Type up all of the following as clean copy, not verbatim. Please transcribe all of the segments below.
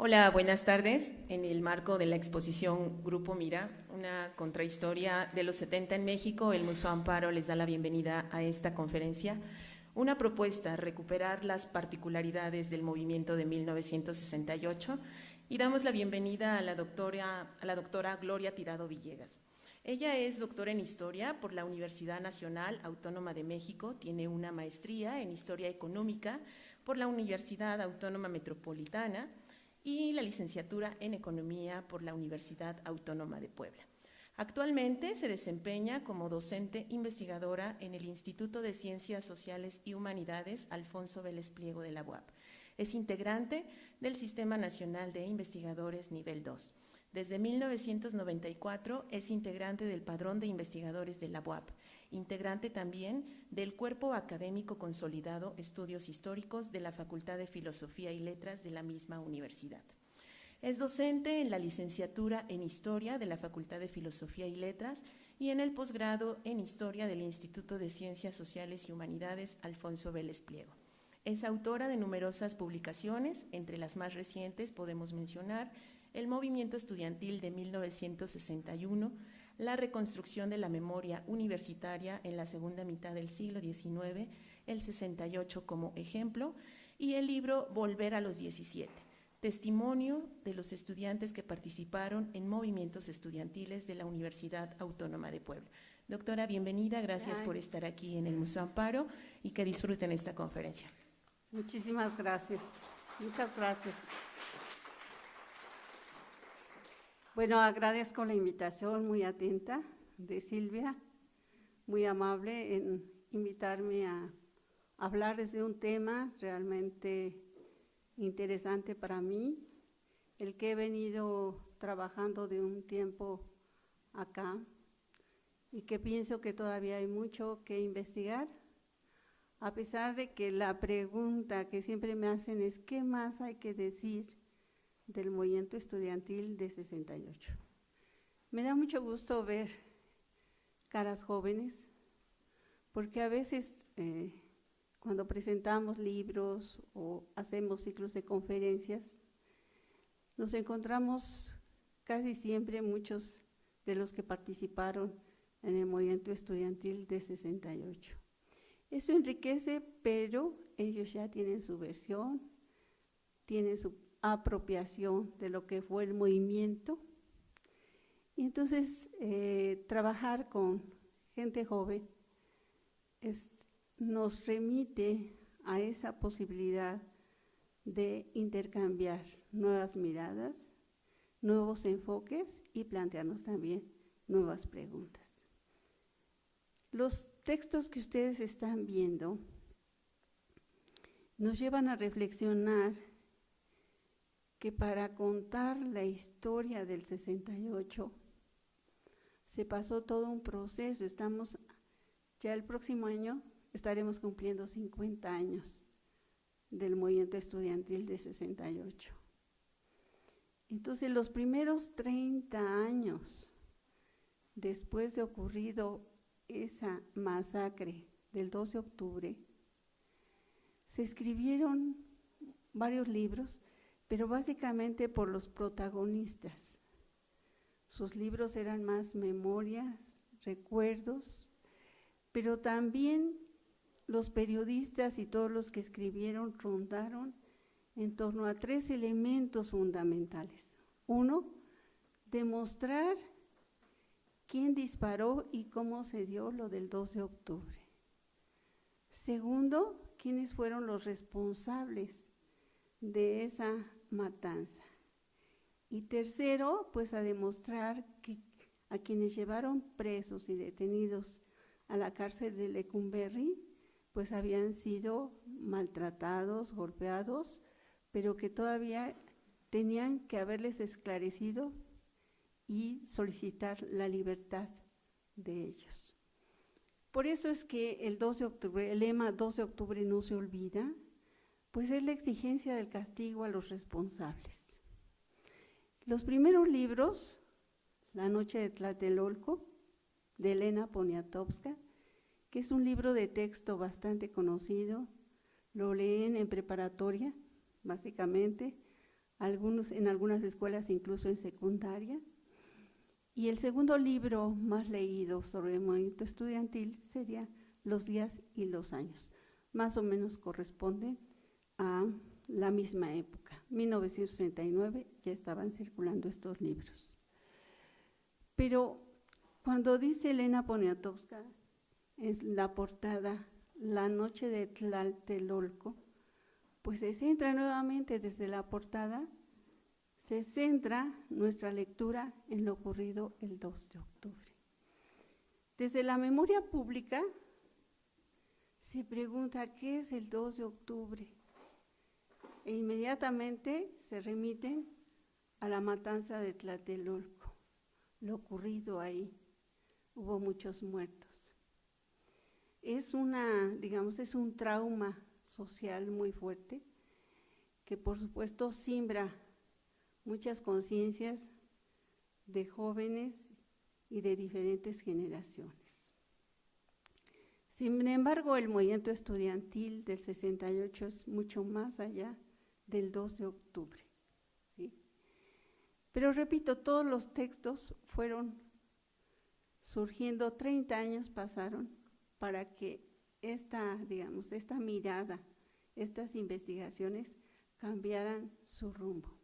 Hola, buenas tardes. En el marco de la exposición Grupo Mira, una contrahistoria de los 70 en México, el Museo Amparo les da la bienvenida a esta conferencia. Una propuesta, recuperar las particularidades del movimiento de 1968, y damos la bienvenida a la doctora Gloria Tirado Villegas. Ella es doctora en Historia por la Universidad Nacional Autónoma de México, tiene una maestría en Historia Económica por la Universidad Autónoma Metropolitana y la licenciatura en Economía por la Universidad Autónoma de Puebla. Actualmente se desempeña como docente investigadora en el Instituto de Ciencias Sociales y Humanidades Alfonso Vélez Pliego de la UAP. Es integrante del Sistema Nacional de Investigadores Nivel 2. Desde 1994 es integrante del Padrón de Investigadores de la UAP, integrante también del Cuerpo Académico Consolidado Estudios Históricos de la Facultad de Filosofía y Letras de la misma universidad. Es docente en la licenciatura en Historia de la Facultad de Filosofía y Letras y en el posgrado en Historia del Instituto de Ciencias Sociales y Humanidades Alfonso Vélez Pliego. Es autora de numerosas publicaciones, entre las más recientes podemos mencionar El movimiento estudiantil de 1961, La reconstrucción de la memoria universitaria en la segunda mitad del siglo XIX, el 68 como ejemplo, y el libro Volver a los 17, testimonio de los estudiantes que participaron en movimientos estudiantiles de la Universidad Autónoma de Puebla. Doctora, bienvenida, gracias por estar aquí en el Museo Amparo y que disfruten esta conferencia. Muchísimas gracias, muchas gracias. Bueno, agradezco la invitación muy atenta de Silvia, muy amable en invitarme a hablar de un tema realmente interesante para mí, el que he venido trabajando de un tiempo acá y que pienso que todavía hay mucho que investigar, a pesar de que la pregunta que siempre me hacen es ¿qué más hay que decir del movimiento estudiantil de 68? Me da mucho gusto ver caras jóvenes, porque a veces cuando presentamos libros o hacemos ciclos de conferencias, nos encontramos casi siempre muchos de los que participaron en el movimiento estudiantil de 68. Eso enriquece, pero ellos ya tienen su versión, tienen su apropiación de lo que fue el movimiento. Y entonces, trabajar con gente joven nos remite a esa posibilidad de intercambiar nuevas miradas, nuevos enfoques y plantearnos también nuevas preguntas. Los textos que ustedes están viendo nos llevan a reflexionar que para contar la historia del 68 se pasó todo un proceso. Ya el próximo año estaremos cumpliendo 50 años del movimiento estudiantil de 68. Entonces, los primeros 30 años después de ocurrido esa masacre del 12 de octubre, se escribieron varios libros, pero básicamente por los protagonistas. Sus libros eran más memorias, recuerdos, pero también los periodistas y todos los que escribieron rondaron en torno a 3 elementos fundamentales. Uno, demostrar quién disparó y cómo se dio lo del 12 de octubre. Segundo, quiénes fueron los responsables de esa matanza. Y tercero, pues a demostrar que a quienes llevaron presos y detenidos a la cárcel de Lecumberri, pues habían sido maltratados, golpeados, pero que todavía tenían que haberles esclarecido y solicitar la libertad de ellos. Por eso es que el 2 de octubre, el lema 2 de octubre no se olvida, pues es la exigencia del castigo a los responsables. Los primeros libros, La noche de Tlatelolco, de Elena Poniatowska, que es un libro de texto bastante conocido, lo leen en preparatoria, básicamente, en algunas escuelas incluso en secundaria. Y el segundo libro más leído sobre el movimiento estudiantil sería Los días y los años. Más o menos corresponden a la misma época. 1969 ya estaban circulando estos libros. Pero cuando dice Elena Poniatowska en la portada La noche de Tlatelolco, pues se centra nuevamente desde la portada, se centra nuestra lectura en lo ocurrido el 2 de octubre. Desde la memoria pública se pregunta ¿qué es el 2 de octubre? E inmediatamente se remiten a la matanza de Tlatelolco, lo ocurrido ahí. Hubo muchos muertos. Es es un trauma social muy fuerte que por supuesto simbra muchas conciencias de jóvenes y de diferentes generaciones. Sin embargo, el movimiento estudiantil del 68 es mucho más allá del 2 de octubre. ¿Sí? Pero repito, todos los textos fueron surgiendo, 30 años pasaron para que esta mirada, estas investigaciones cambiaran su rumbo.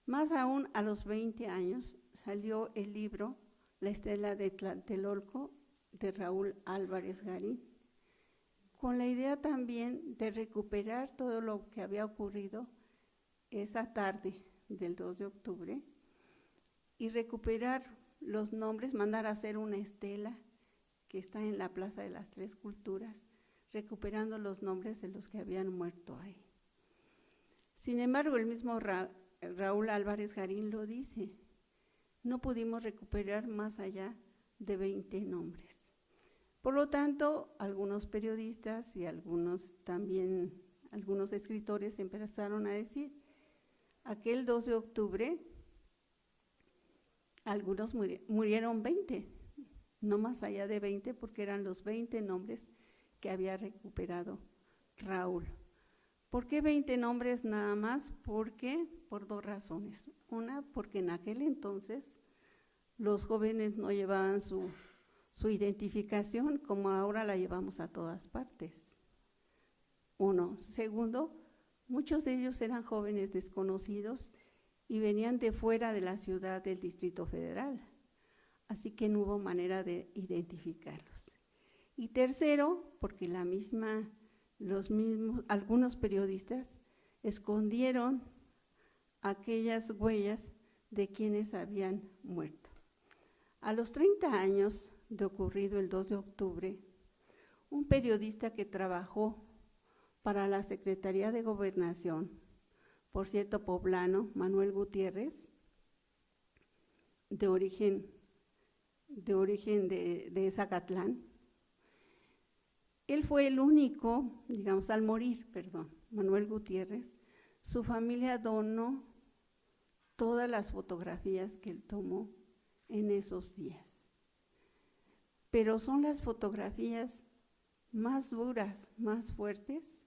Más aún, a los 20 años salió el libro La estela de Tlatelolco de Raúl Álvarez Garín, con la idea también de recuperar todo lo que había ocurrido esa tarde del 2 de octubre y recuperar los nombres, mandar a hacer una estela que está en la Plaza de las Tres Culturas, recuperando los nombres de los que habían muerto ahí. Sin embargo, el mismo Raúl Álvarez Garín lo dice, no pudimos recuperar más allá de 20 nombres. Por lo tanto, algunos periodistas y algunos escritores empezaron a decir, aquel 2 de octubre, algunos murieron 20, no más allá de 20, porque eran los 20 nombres que había recuperado Raúl. ¿Por qué 20 nombres nada más? Por dos razones. Una, porque en aquel entonces los jóvenes no llevaban su identificación como ahora la llevamos a todas partes. Uno. Segundo, muchos de ellos eran jóvenes desconocidos y venían de fuera de la ciudad del Distrito Federal, así que no hubo manera de identificarlos. Y tercero, porque algunos periodistas escondieron aquellas huellas de quienes habían muerto. A los 30 años de ocurrido el 2 de octubre, un periodista que trabajó para la Secretaría de Gobernación, por cierto poblano, Manuel Gutiérrez, de origen de Zacatlán, él fue el único, al morir, Manuel Gutiérrez, su familia donó todas las fotografías que él tomó en esos días. Pero son las fotografías más duras, más fuertes,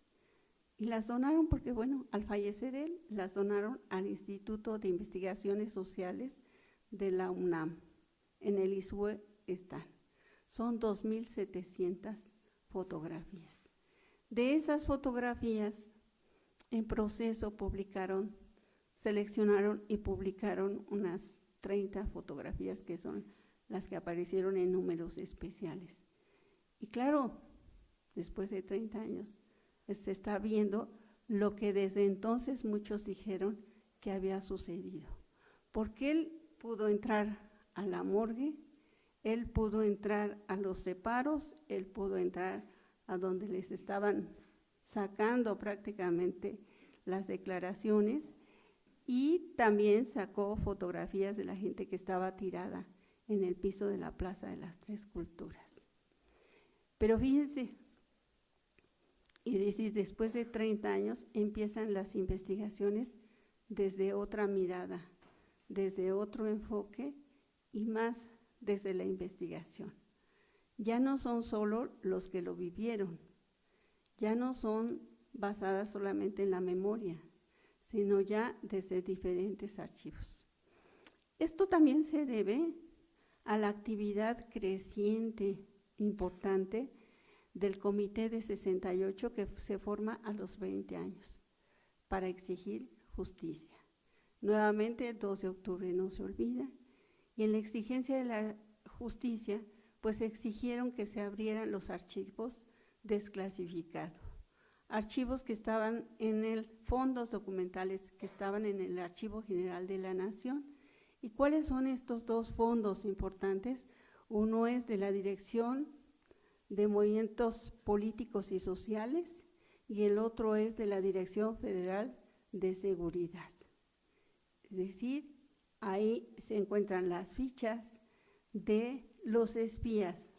y las donaron porque, al fallecer él, las donaron al Instituto de Investigaciones Sociales de la UNAM. En el ISUE están. Son 2,700 fotografías. De esas fotografías, en proceso seleccionaron y publicaron unas 30 fotografías que son las que aparecieron en números especiales. Y claro, después de 30 años, se está viendo lo que desde entonces muchos dijeron que había sucedido. Porque él pudo entrar a la morgue, él pudo entrar a los separos, él pudo entrar a donde les estaban sacando prácticamente las declaraciones, y también sacó fotografías de la gente que estaba tirada en el piso de la Plaza de las Tres Culturas. Pero fíjense, y decir, después de 30 años empiezan las investigaciones desde otra mirada, desde otro enfoque y más desde la investigación. Ya no son solo los que lo vivieron, ya no son basadas solamente en la memoria, sino ya desde diferentes archivos. Esto también se debe a la actividad creciente, importante, del Comité de 68 que se forma a los 20 años para exigir justicia. Nuevamente, 2 de octubre no se olvida, y en la exigencia de la justicia, pues exigieron que se abrieran los archivos desclasificados, archivos que estaban en el fondos documentales, que estaban en el Archivo General de la Nación. ¿Y cuáles son estos 2 fondos importantes? Uno es de la Dirección de Movimientos Políticos y Sociales y el otro es de la Dirección Federal de Seguridad. Es decir, ahí se encuentran las fichas de los espías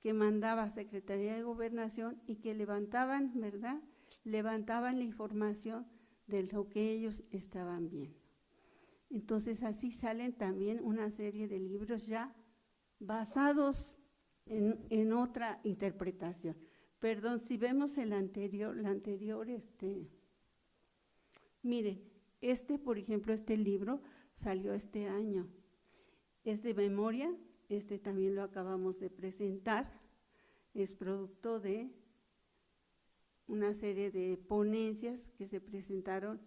que mandaba Secretaría de Gobernación y que levantaban, ¿verdad? Levantaban la información de lo que ellos estaban viendo. Entonces así salen también una serie de libros ya basados en otra interpretación. Perdón, si vemos el anterior, miren, por ejemplo, este libro salió este año. Es de memoria, también lo acabamos de presentar, es producto de una serie de ponencias que se presentaron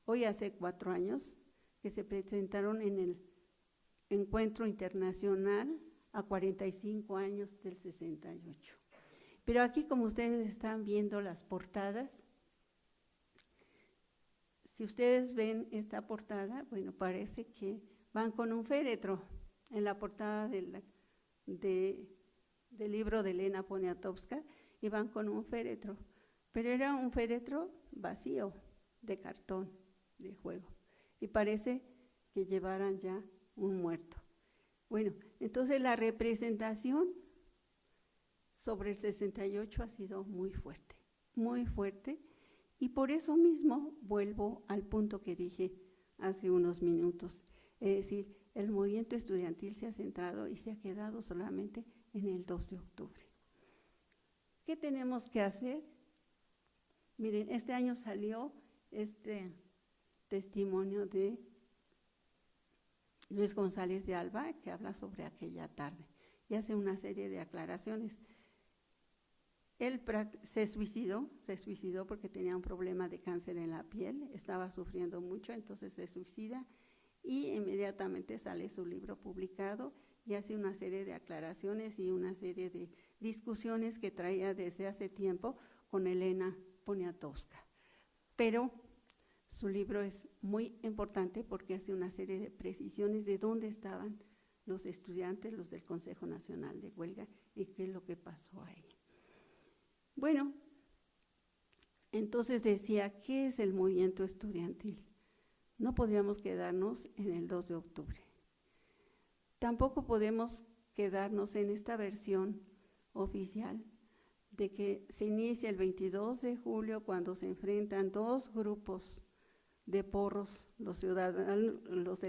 hoy hace 4 años, que se presentaron en el Encuentro Internacional a 45 años del 68. Pero aquí, como ustedes están viendo las portadas, si ustedes ven esta portada, bueno, parece que van con un féretro en la portada del libro de Elena Poniatowska, y van con un féretro, pero era un féretro vacío, de cartón, de juego, y parece que llevaran ya un muerto. Bueno, entonces la representación sobre el 68 ha sido muy fuerte, y por eso mismo vuelvo al punto que dije hace unos minutos, es decir, el movimiento estudiantil se ha centrado y se ha quedado solamente en el 2 de octubre. ¿Qué tenemos que hacer? Miren, este año salió este testimonio de Luis González de Alba, que habla sobre aquella tarde y hace una serie de aclaraciones. Él se suicidó porque tenía un problema de cáncer en la piel, estaba sufriendo mucho, entonces se suicida y inmediatamente sale su libro publicado y hace una serie de aclaraciones y una serie de discusiones que traía desde hace tiempo con Elena Poniatowska. Pero su libro es muy importante porque hace una serie de precisiones de dónde estaban los estudiantes, los del Consejo Nacional de Huelga, y qué es lo que pasó ahí. Bueno, entonces decía, ¿qué es el movimiento estudiantil? No podríamos quedarnos en el 2 de octubre. Tampoco podemos quedarnos en esta versión oficial de que se inicia el 22 de julio cuando se enfrentan 2 grupos de porros, los ciudadelos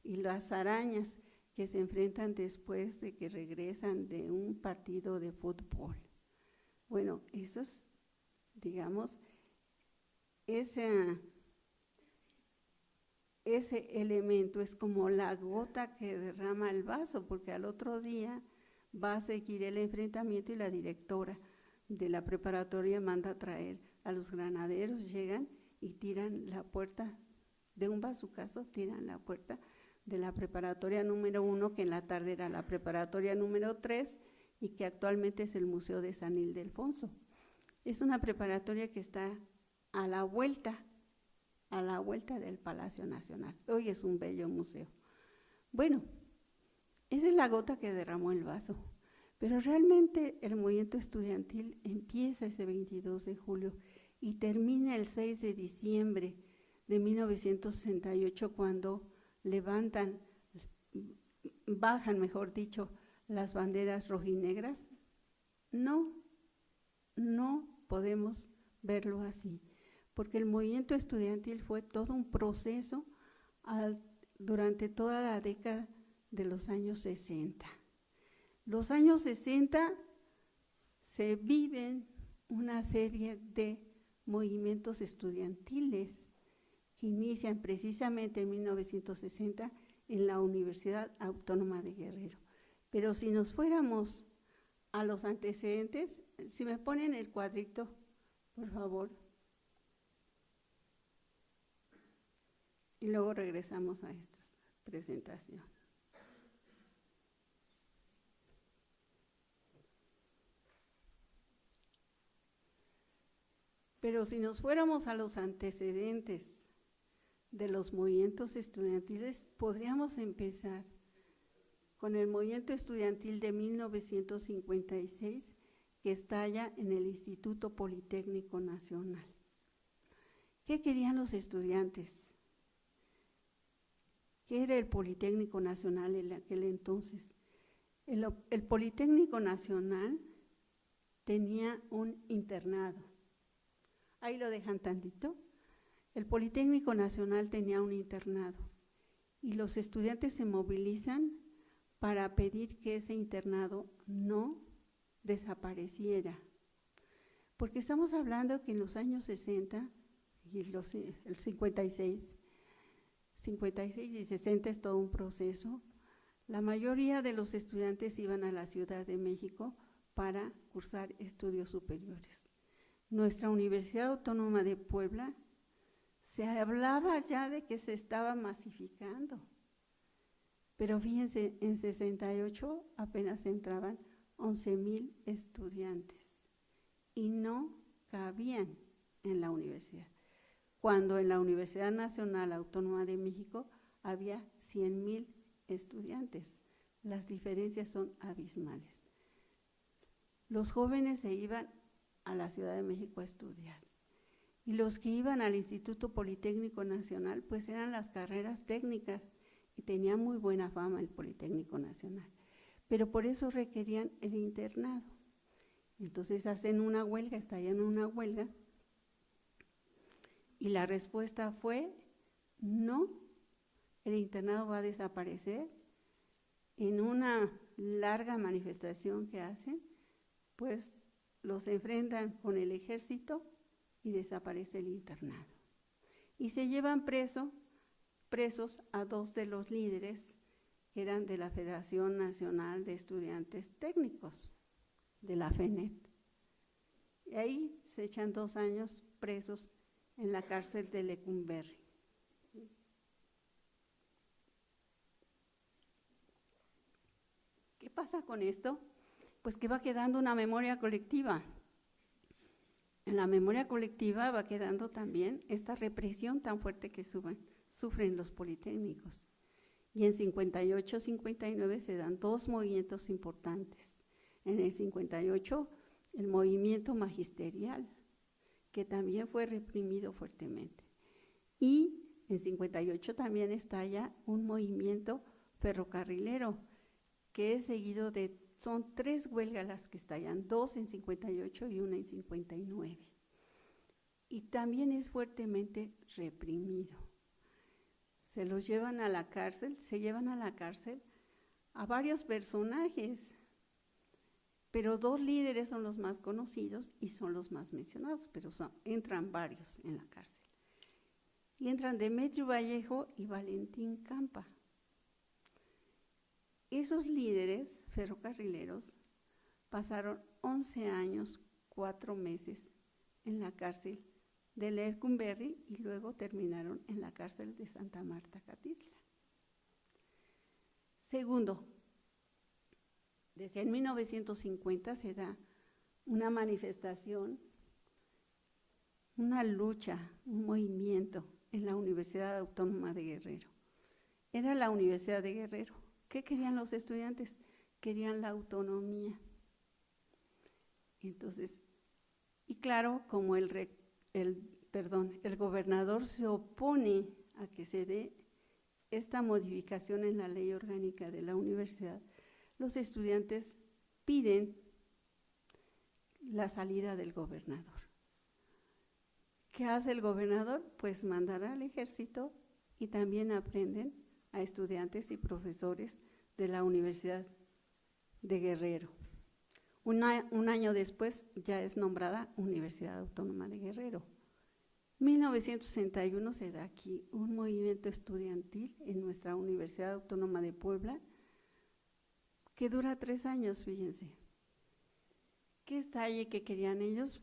y las arañas, que se enfrentan después de que regresan de un partido de fútbol. Bueno, eso es, digamos, ese elemento es como la gota que derrama el vaso, porque al otro día va a seguir el enfrentamiento y la directora de la preparatoria manda a traer a los granaderos, llegan y tiran la puerta de un bazucazo, tiran la puerta de la preparatoria número 1, que en la tarde era la preparatoria número 3 y que actualmente es el Museo de San Ildefonso. Es una preparatoria que está a la vuelta del Palacio Nacional. Hoy es un bello museo. Bueno, esa es la gota que derramó el vaso, pero realmente el movimiento estudiantil empieza ese 22 de julio y termina el 6 de diciembre de 1968 cuando bajan, mejor dicho, las banderas rojinegras. No podemos verlo así, porque el movimiento estudiantil fue todo un proceso durante toda la década de los años 60. Los años 60 se viven una serie de movimientos estudiantiles que inician precisamente en 1960 en la Universidad Autónoma de Guerrero. Pero si nos fuéramos a los antecedentes, si me ponen el cuadrito, por favor. Y luego regresamos a esta presentación. Pero si nos fuéramos a los antecedentes de los movimientos estudiantiles, podríamos empezar con el movimiento estudiantil de 1956, que estalla en el Instituto Politécnico Nacional. ¿Qué querían los estudiantes? ¿Qué era el Politécnico Nacional en aquel entonces? El Politécnico Nacional tenía un internado. Ahí lo dejan tantito. El Politécnico Nacional tenía un internado y los estudiantes se movilizan para pedir que ese internado no desapareciera. Porque estamos hablando que en los años 60 y el 56 y 60 es todo un proceso. La mayoría de los estudiantes iban a la Ciudad de México para cursar estudios superiores. Nuestra Universidad Autónoma de Puebla se hablaba ya de que se estaba masificando. Pero fíjense, en 68 apenas entraban 11,000 estudiantes y no cabían en la universidad, cuando en la Universidad Nacional Autónoma de México había 100,000 estudiantes. Las diferencias son abismales. Los jóvenes se iban a la Ciudad de México a estudiar y los que iban al Instituto Politécnico Nacional pues eran las carreras técnicas y tenía muy buena fama el Politécnico Nacional, pero por eso requerían el internado. Entonces hacen una huelga, estallan una huelga, y la respuesta fue, no, el internado va a desaparecer. En una larga manifestación que hacen, pues los enfrentan con el ejército y desaparece el internado. Y se llevan presos a 2 de los líderes que eran de la Federación Nacional de Estudiantes Técnicos, de la FENET. Y ahí se echan 2 años presos en la cárcel de Lecumberri. ¿Qué pasa con esto? Pues que va quedando una memoria colectiva. En la memoria colectiva va quedando también esta represión tan fuerte que sufren los politécnicos. Y en 58-59 se dan 2 movimientos importantes. En el 58, el movimiento magisterial, que también fue reprimido fuertemente. Y en 58 también estalla un movimiento ferrocarrilero, que es seguido de, son 3 huelgas las que estallan, 2 en 58 y 1 en 59. Y también es fuertemente reprimido. Se los llevan a la cárcel, se llevan a la cárcel a varios personajes, pero 2 líderes son los más conocidos y son los más mencionados, pero entran varios en la cárcel. Y entran Demetrio Vallejo y Valentín Campa. Esos líderes ferrocarrileros pasaron 11 años, 4 meses en la cárcel de Lecumberri y luego terminaron en la cárcel de Santa Marta Catitla. Segundo, desde 1950 se da una manifestación, una lucha, un movimiento en la Universidad Autónoma de Guerrero. Era la Universidad de Guerrero. ¿Qué querían los estudiantes? Querían la autonomía. Entonces, y claro, como el gobernador se opone a que se dé esta modificación en la ley orgánica de la universidad, los estudiantes piden la salida del gobernador. ¿Qué hace el gobernador? Pues mandar al ejército y también aprenden a estudiantes y profesores de la Universidad de Guerrero. Un año después ya es nombrada Universidad Autónoma de Guerrero. 1961 se da aquí un movimiento estudiantil en nuestra Universidad Autónoma de Puebla que dura 3 años, fíjense. ¿Qué está ahí que querían ellos?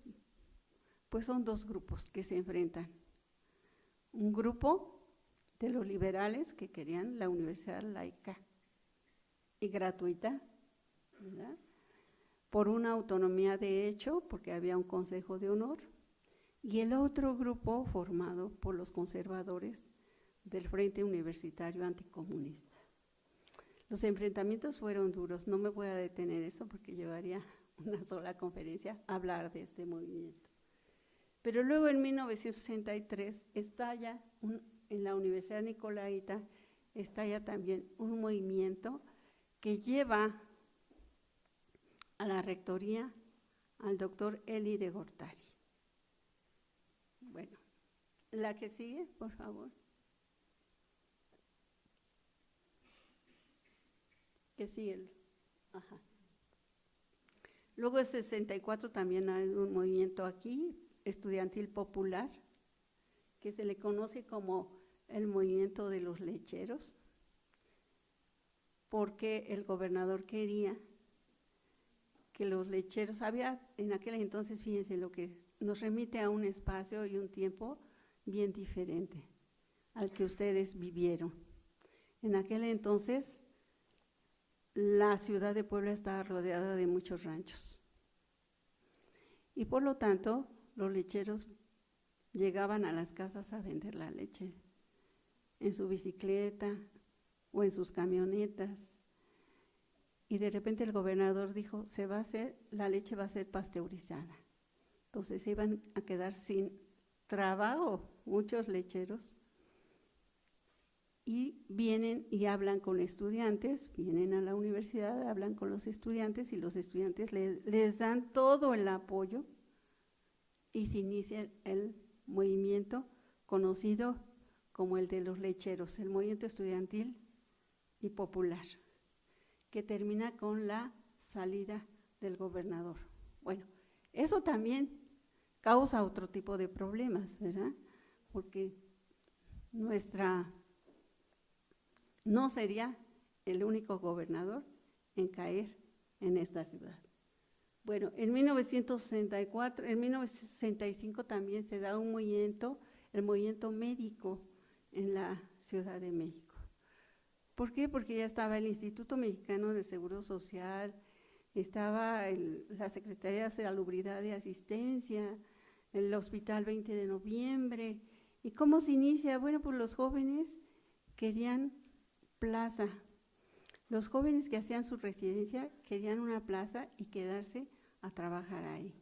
Pues son 2 grupos que se enfrentan. Un grupo de los liberales que querían la universidad laica y gratuita, ¿verdad? Por una autonomía de hecho, porque había un consejo de honor, y el otro grupo formado por los conservadores del Frente Universitario Anticomunista. Los enfrentamientos fueron duros, no me voy a detener eso porque llevaría una sola conferencia a hablar de este movimiento. Pero luego en 1963 estalla en la Universidad Nicolaita, estalla también un movimiento que lleva a la rectoría al doctor Eli de Gortari. Bueno, la que sigue, por favor. Que sigue. Ajá. Luego en 64 también hay un movimiento aquí, estudiantil popular, que se le conoce como el movimiento de los lecheros, porque el gobernador quería que los lecheros, había en aquel entonces, fíjense, lo que nos remite a un espacio y un tiempo bien diferente al que ustedes vivieron. En aquel entonces, la ciudad de Puebla estaba rodeada de muchos ranchos. Y por lo tanto, los lecheros llegaban a las casas a vender la leche en su bicicleta o en sus camionetas. Y de repente el gobernador dijo, la leche va a ser pasteurizada. Entonces se iban a quedar sin trabajo muchos lecheros. Y vienen y hablan con estudiantes, vienen a la universidad, hablan con los estudiantes y los estudiantes les dan todo el apoyo y se inicia el movimiento conocido como el de los lecheros, el movimiento estudiantil y popular, que termina con la salida del gobernador. Bueno, eso también causa otro tipo de problemas, ¿verdad? Porque no sería el único gobernador en caer en esta ciudad. Bueno, en 1965 también se da un movimiento, el movimiento médico en la Ciudad de México. ¿Por qué? Porque ya estaba el Instituto Mexicano del Seguro Social, estaba la Secretaría de Salubridad y Asistencia, el Hospital 20 de Noviembre. ¿Y cómo se inicia? Bueno, pues los jóvenes querían plaza. Los jóvenes que hacían su residencia querían una plaza y quedarse a trabajar ahí.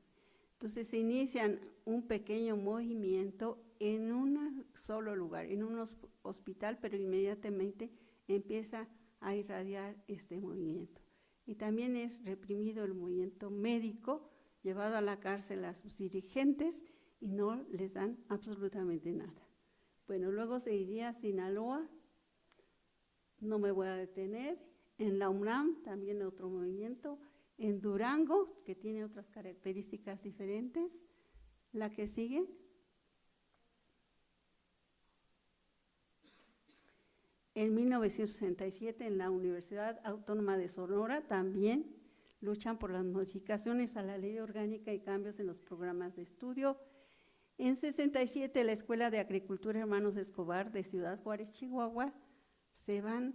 Entonces se inician un pequeño movimiento en un solo lugar, en un hospital, pero inmediatamente empieza a irradiar este movimiento. Y también es reprimido el movimiento médico, llevado a la cárcel a sus dirigentes y no les dan absolutamente nada. Bueno, luego se iría a Sinaloa, no me voy a detener, en la UNAM también otro movimiento, en Durango, que tiene otras características diferentes. La que sigue. En 1967, en la Universidad Autónoma de Sonora, también luchan por las modificaciones a la ley orgánica y cambios en los programas de estudio. En 67, la Escuela de Agricultura Hermanos Escobar de Ciudad Juárez, Chihuahua, se van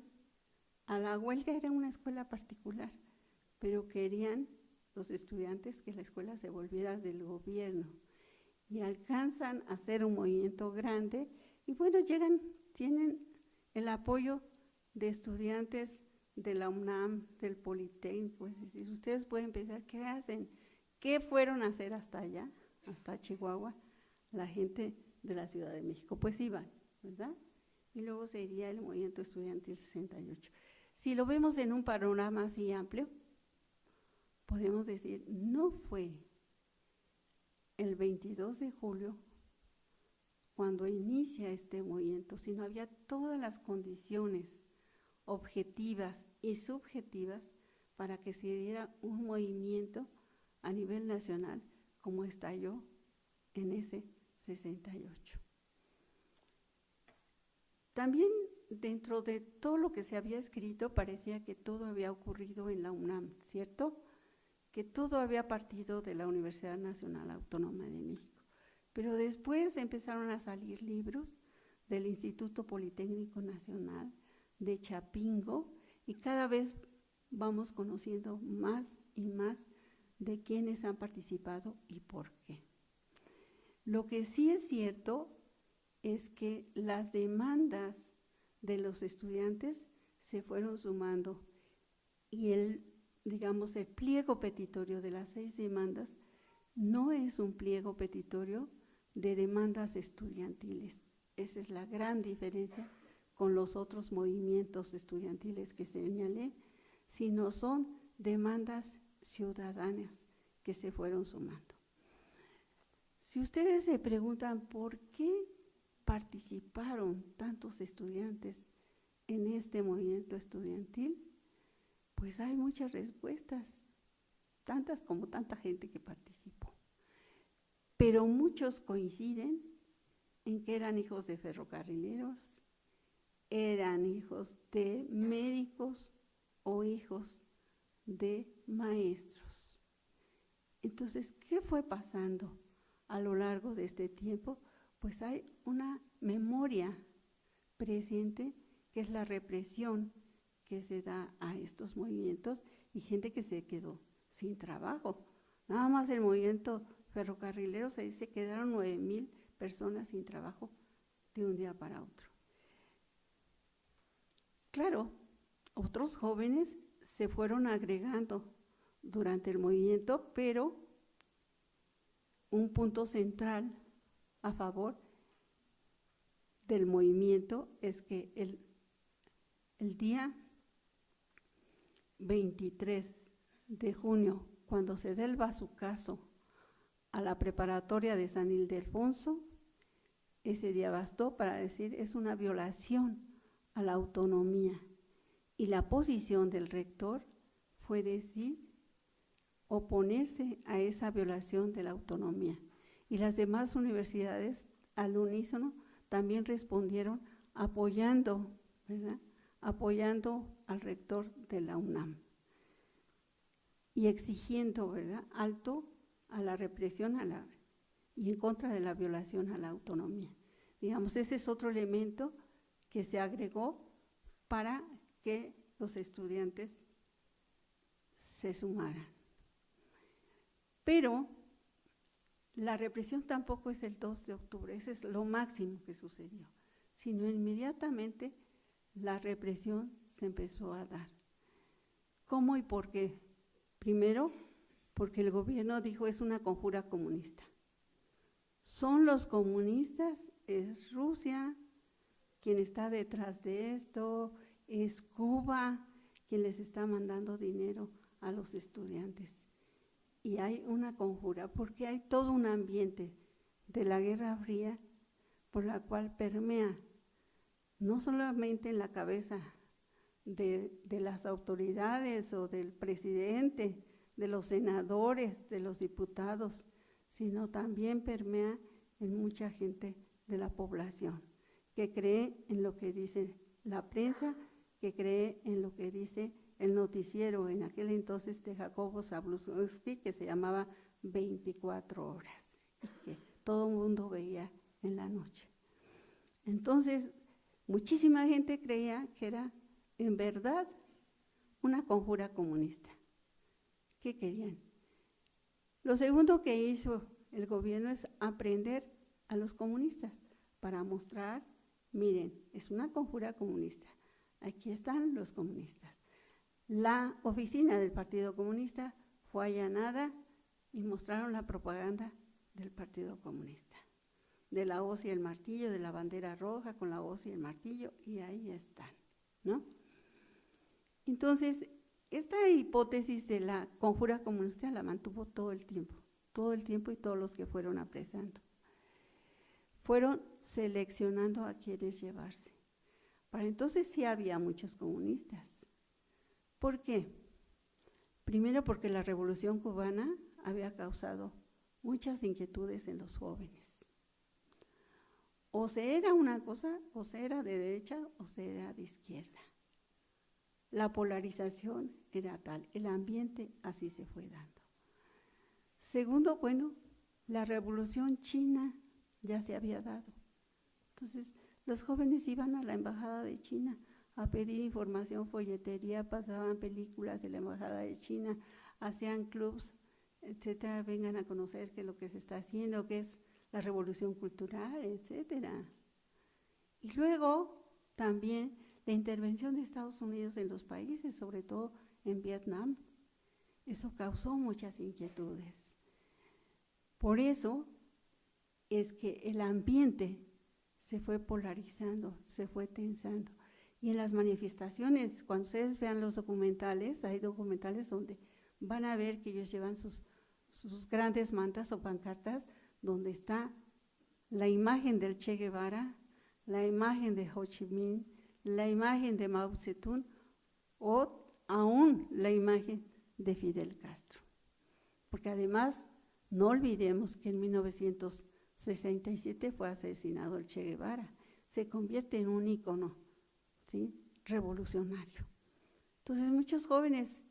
a la huelga. Era una escuela particular, pero querían los estudiantes que la escuela se volviera del gobierno y alcanzan a hacer un movimiento grande y bueno, tienen el apoyo de estudiantes de la UNAM, del Politécnico. Es decir, ustedes pueden pensar, ¿qué hacen? ¿Qué fueron a hacer hasta allá, hasta Chihuahua, la gente de la Ciudad de México? Pues iban, ¿verdad? Y luego se iría el movimiento estudiantil 68. Si lo vemos en un panorama así amplio, podemos decir, no fue el 22 de julio cuando inicia este movimiento, sino había todas las condiciones objetivas y subjetivas para que se diera un movimiento a nivel nacional como estalló en ese 68. También dentro de todo lo que se había escrito parecía que todo había ocurrido en la UNAM, ¿cierto? Que todo había partido de la Universidad Nacional Autónoma de México. Pero después empezaron a salir libros del Instituto Politécnico Nacional, de Chapingo, y cada vez vamos conociendo más y más de quiénes han participado y por qué. Lo que sí es cierto es que las demandas de los estudiantes se fueron sumando y el pliego petitorio de las 6 demandas no es un pliego petitorio de demandas estudiantiles. Esa es la gran diferencia con los otros movimientos estudiantiles que señalé, sino son demandas ciudadanas que se fueron sumando. Si ustedes se preguntan por qué participaron tantos estudiantes en este movimiento estudiantil, pues hay muchas respuestas, tantas como tanta gente que participó. Pero muchos coinciden en que eran hijos de ferrocarrileros, eran hijos de médicos o hijos de maestros. Entonces, ¿qué fue pasando a lo largo de este tiempo? Pues hay una memoria presente que es la represión que se da a estos movimientos y gente que se quedó sin trabajo. Nada más el movimiento ferrocarrilero se dice que quedaron 9,000 personas sin trabajo de un día para otro. Claro, otros jóvenes se fueron agregando durante el movimiento, pero un punto central a favor del movimiento es que el día 23 de junio, cuando se da el bazucazo a la preparatoria de San Ildefonso, ese día bastó para decir es una violación a la autonomía. Y la posición del rector fue decir, oponerse a esa violación de la autonomía. Y las demás universidades al unísono también respondieron apoyando, ¿verdad?, apoyando al rector de la UNAM y exigiendo, ¿verdad?, alto a la represión y en contra de la violación a la autonomía. Digamos, ese es otro elemento que se agregó para que los estudiantes se sumaran. Pero la represión tampoco es el 2 de octubre, ese es lo máximo que sucedió, sino inmediatamente la represión se empezó a dar. ¿Cómo y por qué? Primero, porque el gobierno dijo es una conjura comunista. Son los comunistas, es Rusia quien está detrás de esto, es Cuba quien les está mandando dinero a los estudiantes. Y hay una conjura, porque hay todo un ambiente de la Guerra Fría por la cual permea no solamente en la cabeza de las autoridades o del presidente, de los senadores, de los diputados, sino también permea en mucha gente de la población, que cree en lo que dice la prensa, que cree en lo que dice el noticiero, en aquel entonces de Jacobo Zabludovsky, que se llamaba 24 horas, y que todo el mundo veía en la noche. Entonces, muchísima gente creía que era en verdad una conjura comunista. ¿Qué querían? Lo segundo que hizo el gobierno es aprender a los comunistas para mostrar, miren, es una conjura comunista, aquí están los comunistas. La oficina del Partido Comunista fue allanada y mostraron la propaganda del Partido Comunista, de la hoz y el martillo, de la bandera roja con la hoz y el martillo, y ahí están, ¿no? Entonces, esta hipótesis de la conjura comunista la mantuvo todo el tiempo y todos los que fueron apresando. Fueron seleccionando a quienes llevarse. Para entonces sí había muchos comunistas. ¿Por qué? Primero porque la Revolución Cubana había causado muchas inquietudes en los jóvenes. O se era una cosa, o se era de derecha, o se era de izquierda. La polarización era tal, el ambiente así se fue dando. Segundo, bueno, la Revolución China ya se había dado. Entonces, los jóvenes iban a la Embajada de China a pedir información, folletería, pasaban películas de la Embajada de China, hacían clubs, etcétera, vengan a conocer qué es lo que se está haciendo, qué es la revolución cultural, etcétera. Y luego también la intervención de Estados Unidos en los países, sobre todo en Vietnam, eso causó muchas inquietudes. Por eso es que el ambiente se fue polarizando, se fue tensando. Y en las manifestaciones, cuando ustedes vean los documentales, hay documentales donde van a ver que ellos llevan sus grandes mantas o pancartas donde está la imagen del Che Guevara, la imagen de Ho Chi Minh, la imagen de Mao Zedong o aún la imagen de Fidel Castro. Porque además, no olvidemos que en 1967 fue asesinado el Che Guevara, se convierte en un ícono, ¿sí?, revolucionario. Entonces muchos jóvenes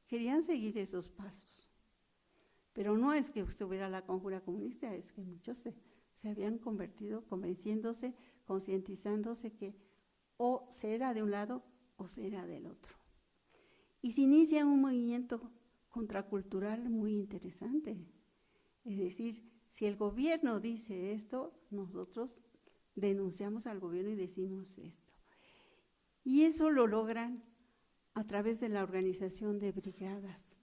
querían seguir esos pasos, pero no es que estuviera la conjura comunista, es que muchos se habían convertido convenciéndose, concientizándose que o se era de un lado o se era del otro. Y se inicia un movimiento contracultural muy interesante. Es decir, si el gobierno dice esto, nosotros denunciamos al gobierno y decimos esto. Y eso lo logran a través de la organización de brigadas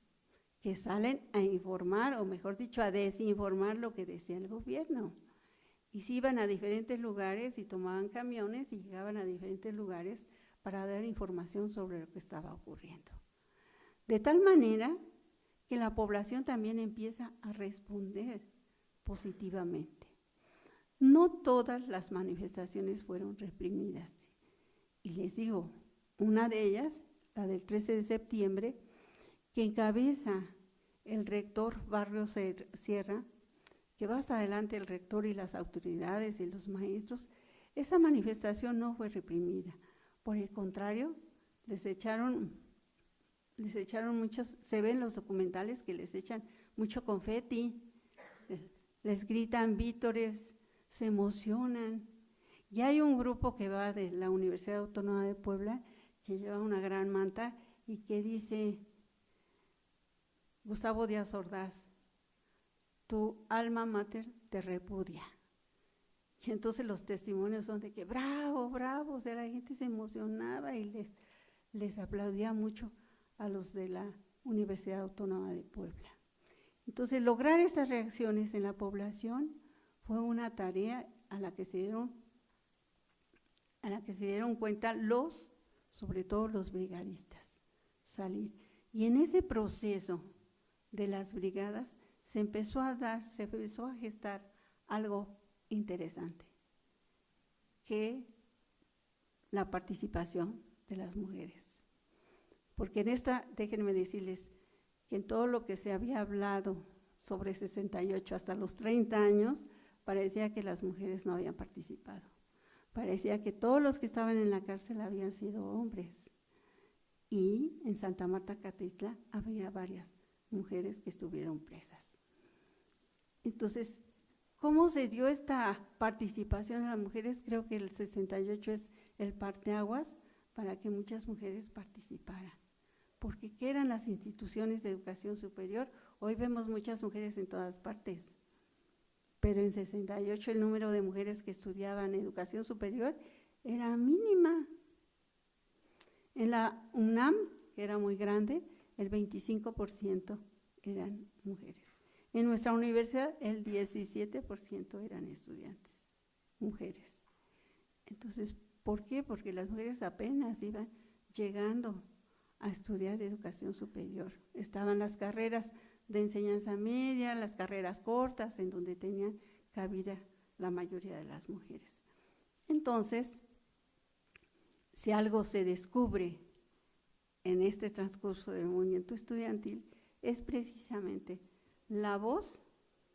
que salen a informar, o mejor dicho, a desinformar lo que decía el gobierno. Y se iban a diferentes lugares y tomaban camiones y llegaban a diferentes lugares para dar información sobre lo que estaba ocurriendo. De tal manera que la población también empieza a responder positivamente. No todas las manifestaciones fueron reprimidas. Y les digo, una de ellas, la del 13 de septiembre, que encabeza el rector Barrios Sierra, que va hasta adelante el rector y las autoridades y los maestros, esa manifestación no fue reprimida. Por el contrario, les echaron muchos, se ven los documentales que les echan mucho confeti, les gritan vítores, se emocionan. Y hay un grupo que va de la Universidad Autónoma de Puebla, que lleva una gran manta y que dice: Gustavo Díaz Ordaz, tu alma mater te repudia. Y entonces los testimonios son de que bravo, bravo, o sea, la gente se emocionaba y les aplaudía mucho a los de la Universidad Autónoma de Puebla. Entonces, lograr estas reacciones en la población fue una tarea a la que se dieron cuenta sobre todo los brigadistas, salir. Y en ese proceso de las brigadas se empezó a gestar algo interesante, que la participación de las mujeres. Porque déjenme decirles que en todo lo que se había hablado sobre 68 hasta los 30 años, parecía que las mujeres no habían participado. Parecía que todos los que estaban en la cárcel habían sido hombres. Y en Santa Marta, Catitla, había varias mujeres que estuvieron presas. Entonces, ¿cómo se dio esta participación de las mujeres? Creo que el 68 es el parteaguas para que muchas mujeres participaran. Porque ¿qué eran las instituciones de educación superior? Hoy vemos muchas mujeres en todas partes, pero en 68 el número de mujeres que estudiaban educación superior era mínima. En la UNAM, que era muy grande, el 25% eran mujeres. En nuestra universidad, el 17% eran estudiantes, mujeres. Entonces, ¿por qué? Porque las mujeres apenas iban llegando a estudiar educación superior. Estaban las carreras de enseñanza media, las carreras cortas, en donde tenían cabida la mayoría de las mujeres. Entonces, si algo se descubre en este transcurso del movimiento estudiantil es precisamente la voz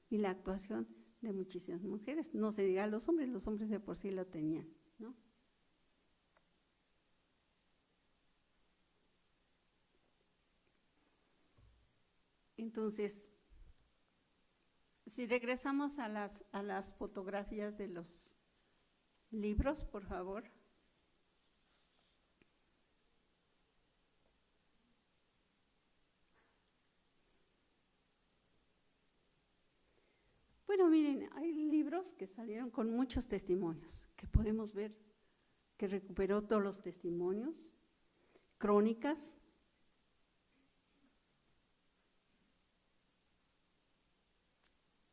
y la actuación de muchísimas mujeres. No se diga los hombres de por sí lo tenían, ¿no? Entonces, si regresamos a las fotografías de los libros, por favor. Bueno, miren, hay libros que salieron con muchos testimonios, que podemos ver que recuperó todos los testimonios, crónicas.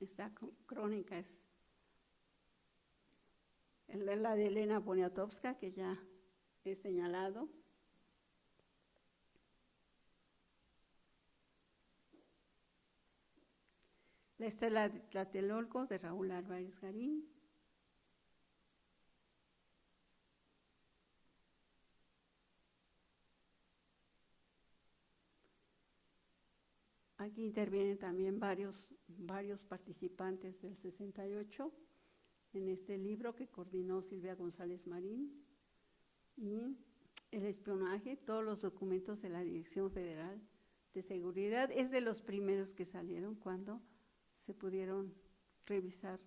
Esta crónica es la de Elena Poniatowska, que ya he señalado. La Estela de Tlatelolco, de Raúl Álvarez Garín. Aquí intervienen también varios participantes del 68 en este libro que coordinó Silvia González Marín, y el espionaje, todos los documentos de la Dirección Federal de Seguridad, es de los primeros que salieron cuando se pudieron revisar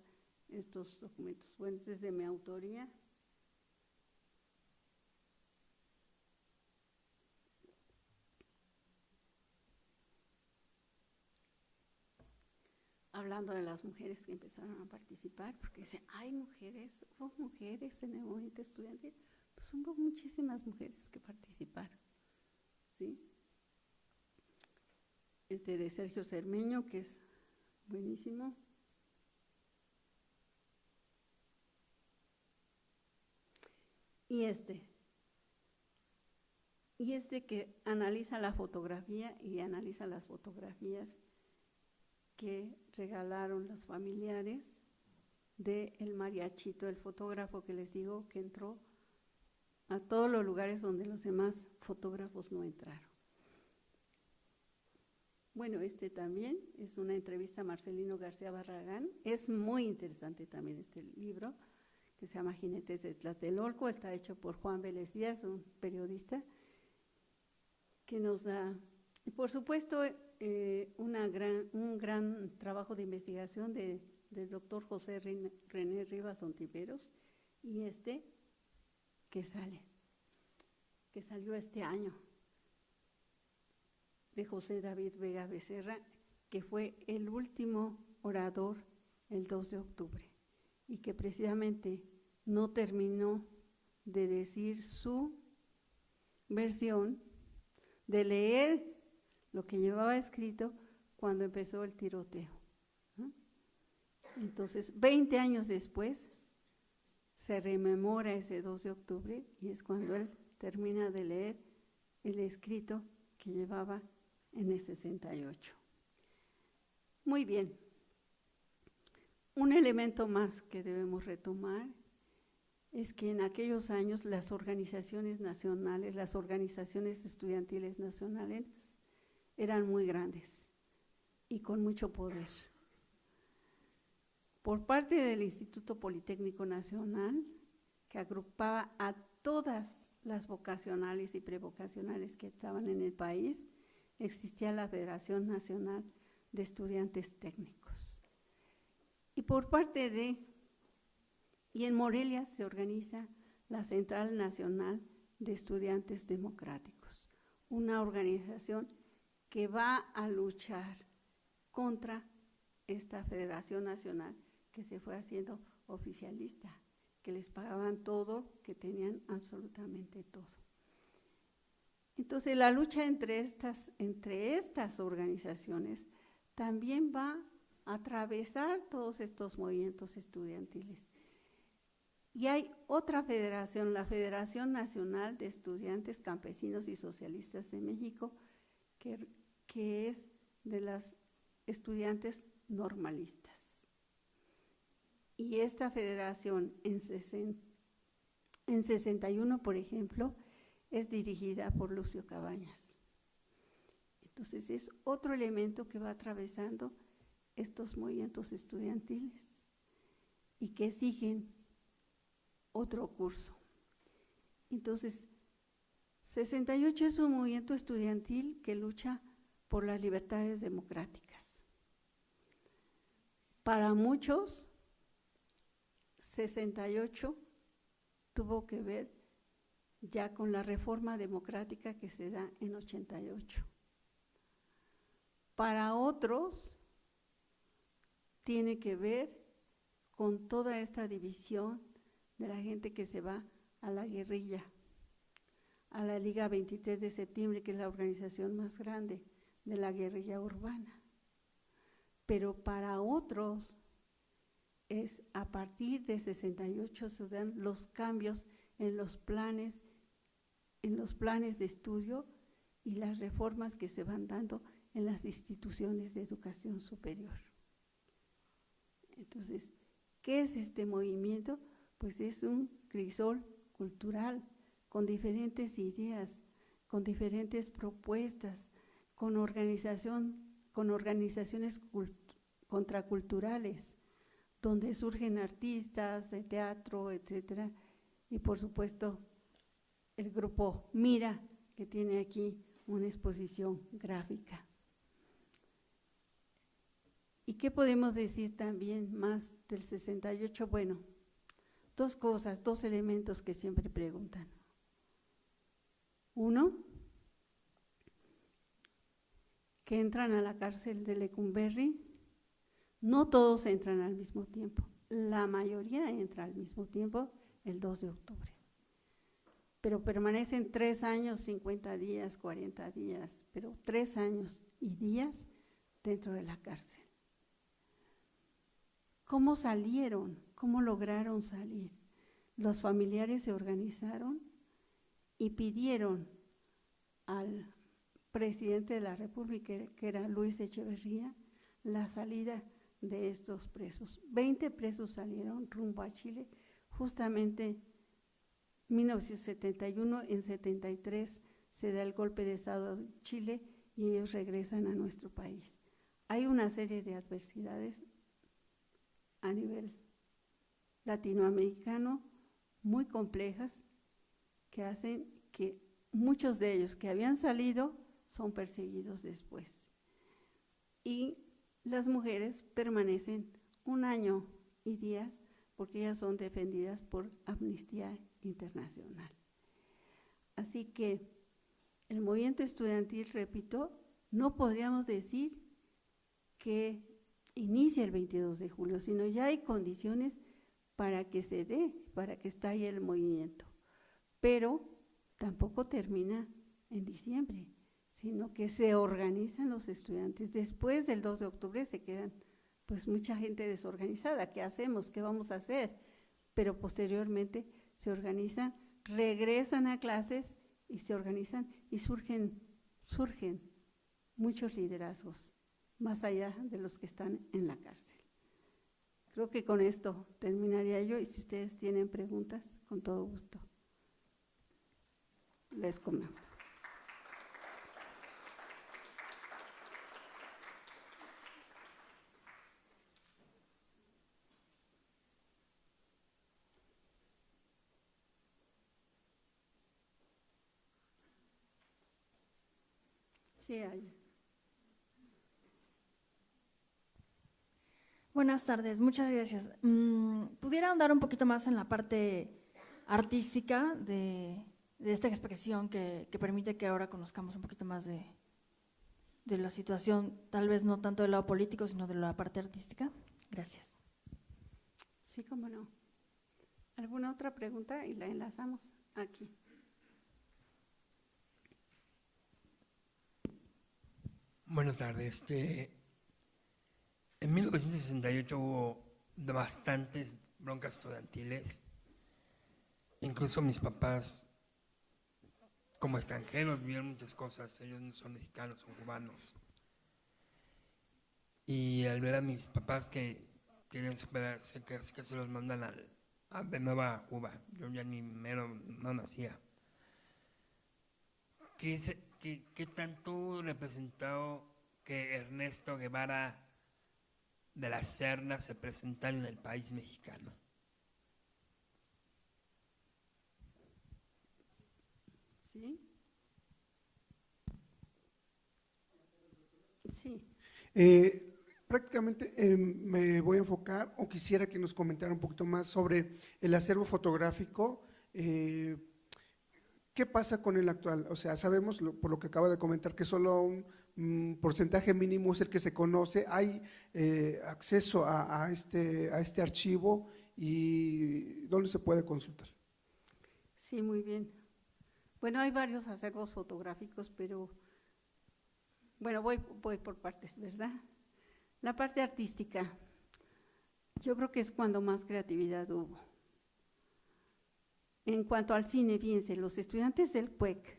estos documentos. Bueno, es de mi autoría. Hablando de las mujeres que empezaron a participar, porque dicen, hay mujeres, hubo mujeres en el movimiento estudiantil, pues hubo muchísimas mujeres que participaron, ¿sí? Este de Sergio Cermeño, que es buenísimo. Y este que analiza la fotografía y analiza las fotografías que regalaron los familiares de el Mariachito, el fotógrafo que les digo que entró a todos los lugares donde los demás fotógrafos no entraron. Bueno, este también es una entrevista a Marcelino García Barragán. Es muy interesante también este libro, que se llama Jinetes de Tlatelolco. Está hecho por Juan Vélez Díaz, un periodista, que nos da, y por supuesto, un gran trabajo de investigación del doctor José René Rivas Ontiveros, y que salió este año, de José David Vega Becerra, que fue el último orador el 2 de octubre, y que precisamente no terminó de decir su versión, de leer lo que llevaba escrito cuando empezó el tiroteo, ¿no? Entonces, 20 años después, se rememora ese 2 de octubre y es cuando él termina de leer el escrito que llevaba en el 68. Muy bien. Un elemento más que debemos retomar es que en aquellos años las organizaciones nacionales, las organizaciones estudiantiles nacionales, eran muy grandes y con mucho poder. Por parte del Instituto Politécnico Nacional, que agrupaba a todas las vocacionales y prevocacionales que estaban en el país, existía la Federación Nacional de Estudiantes Técnicos. Y en Morelia se organiza la Central Nacional de Estudiantes Democráticos, una organización que va a luchar contra esta Federación Nacional que se fue haciendo oficialista, que les pagaban todo, que tenían absolutamente todo. Entonces, la lucha entre estas organizaciones también va a atravesar todos estos movimientos estudiantiles. Y hay otra federación, la Federación Nacional de Estudiantes Campesinos y Socialistas de México, que es de las estudiantes normalistas. Y esta federación en 61, por ejemplo, es dirigida por Lucio Cabañas. Entonces es otro elemento que va atravesando estos movimientos estudiantiles y que exigen otro curso. Entonces, 68 es un movimiento estudiantil que lucha por las libertades democráticas. Para muchos, 68 tuvo que ver ya con la reforma democrática que se da en 88. Para otros, tiene que ver con toda esta división de la gente que se va a la guerrilla, a la Liga 23 de septiembre, que es la organización más grande de la guerrilla urbana. Pero para otros, es a partir de 68 se dan los cambios en los planes de estudio y las reformas que se van dando en las instituciones de educación superior. Entonces, ¿qué es este movimiento? Pues es un crisol cultural con diferentes ideas, con diferentes propuestas, con organizaciones contraculturales, donde surgen artistas de teatro, etcétera, y por supuesto el grupo Mira, que tiene aquí una exposición gráfica. ¿Y qué podemos decir también más del 68? Bueno, dos cosas, dos elementos que siempre preguntan. Uno, que entran a la cárcel de Lecumberri. No todos entran al mismo tiempo, la mayoría entra al mismo tiempo el 2 de octubre, pero permanecen 3 años, 50 días, 40 días, pero 3 años y días dentro de la cárcel. ¿Cómo salieron? ¿Cómo lograron salir? Los familiares se organizaron y pidieron al presidente de la República, que era Luis Echeverría, la salida de estos presos. 20 presos salieron rumbo a Chile, justamente en 1971, en 73 se da el golpe de Estado de Chile y ellos regresan a nuestro país. Hay una serie de adversidades a nivel latinoamericano muy complejas que hacen que muchos de ellos que habían salido son perseguidos después. Y las mujeres permanecen 1 año y días porque ellas son defendidas por Amnistía Internacional. Así que el movimiento estudiantil, repito, no podríamos decir que inicia el 22 de julio, sino ya hay condiciones para que se dé, para que estalle el movimiento. Pero tampoco termina en diciembre, sino que se organizan los estudiantes. Después del 2 de octubre se quedan pues mucha gente desorganizada. ¿Qué hacemos? ¿Qué vamos a hacer? Pero posteriormente se organizan, regresan a clases y se organizan y surgen muchos liderazgos, más allá de los que están en la cárcel. Creo que con esto terminaría yo y si ustedes tienen preguntas, con todo gusto les comento. Sí, hay. Buenas tardes, muchas gracias. ¿Pudiera ahondar un poquito más en la parte artística de esta expresión que permite que ahora conozcamos un poquito más de la situación, tal vez no tanto del lado político, sino de la parte artística? Gracias. Sí, cómo no. ¿Alguna otra pregunta? Y la enlazamos aquí. Buenas tardes. En 1968 hubo bastantes broncas estudiantiles. Incluso mis papás, como extranjeros, vieron muchas cosas. Ellos no son mexicanos, son cubanos. Y al ver a mis papás que quieren superarse, casi que se los mandan de nuevo a Cuba. Yo ya ni mero no nacía. ¿Qué tanto representó que Ernesto Guevara de la Serna se presentara en el país mexicano? ¿Sí? Sí. Prácticamente me voy a enfocar o quisiera que nos comentara un poquito más sobre el acervo fotográfico. ¿Qué pasa con el actual? O sea, sabemos por lo que acaba de comentar que solo un porcentaje mínimo es el que se conoce. ¿Hay acceso a este archivo y dónde se puede consultar? Sí, muy bien. Bueno, hay varios acervos fotográficos, pero bueno, voy por partes, ¿verdad? La parte artística, yo creo que es cuando más creatividad hubo. En cuanto al cine, fíjense, los estudiantes del CUEC,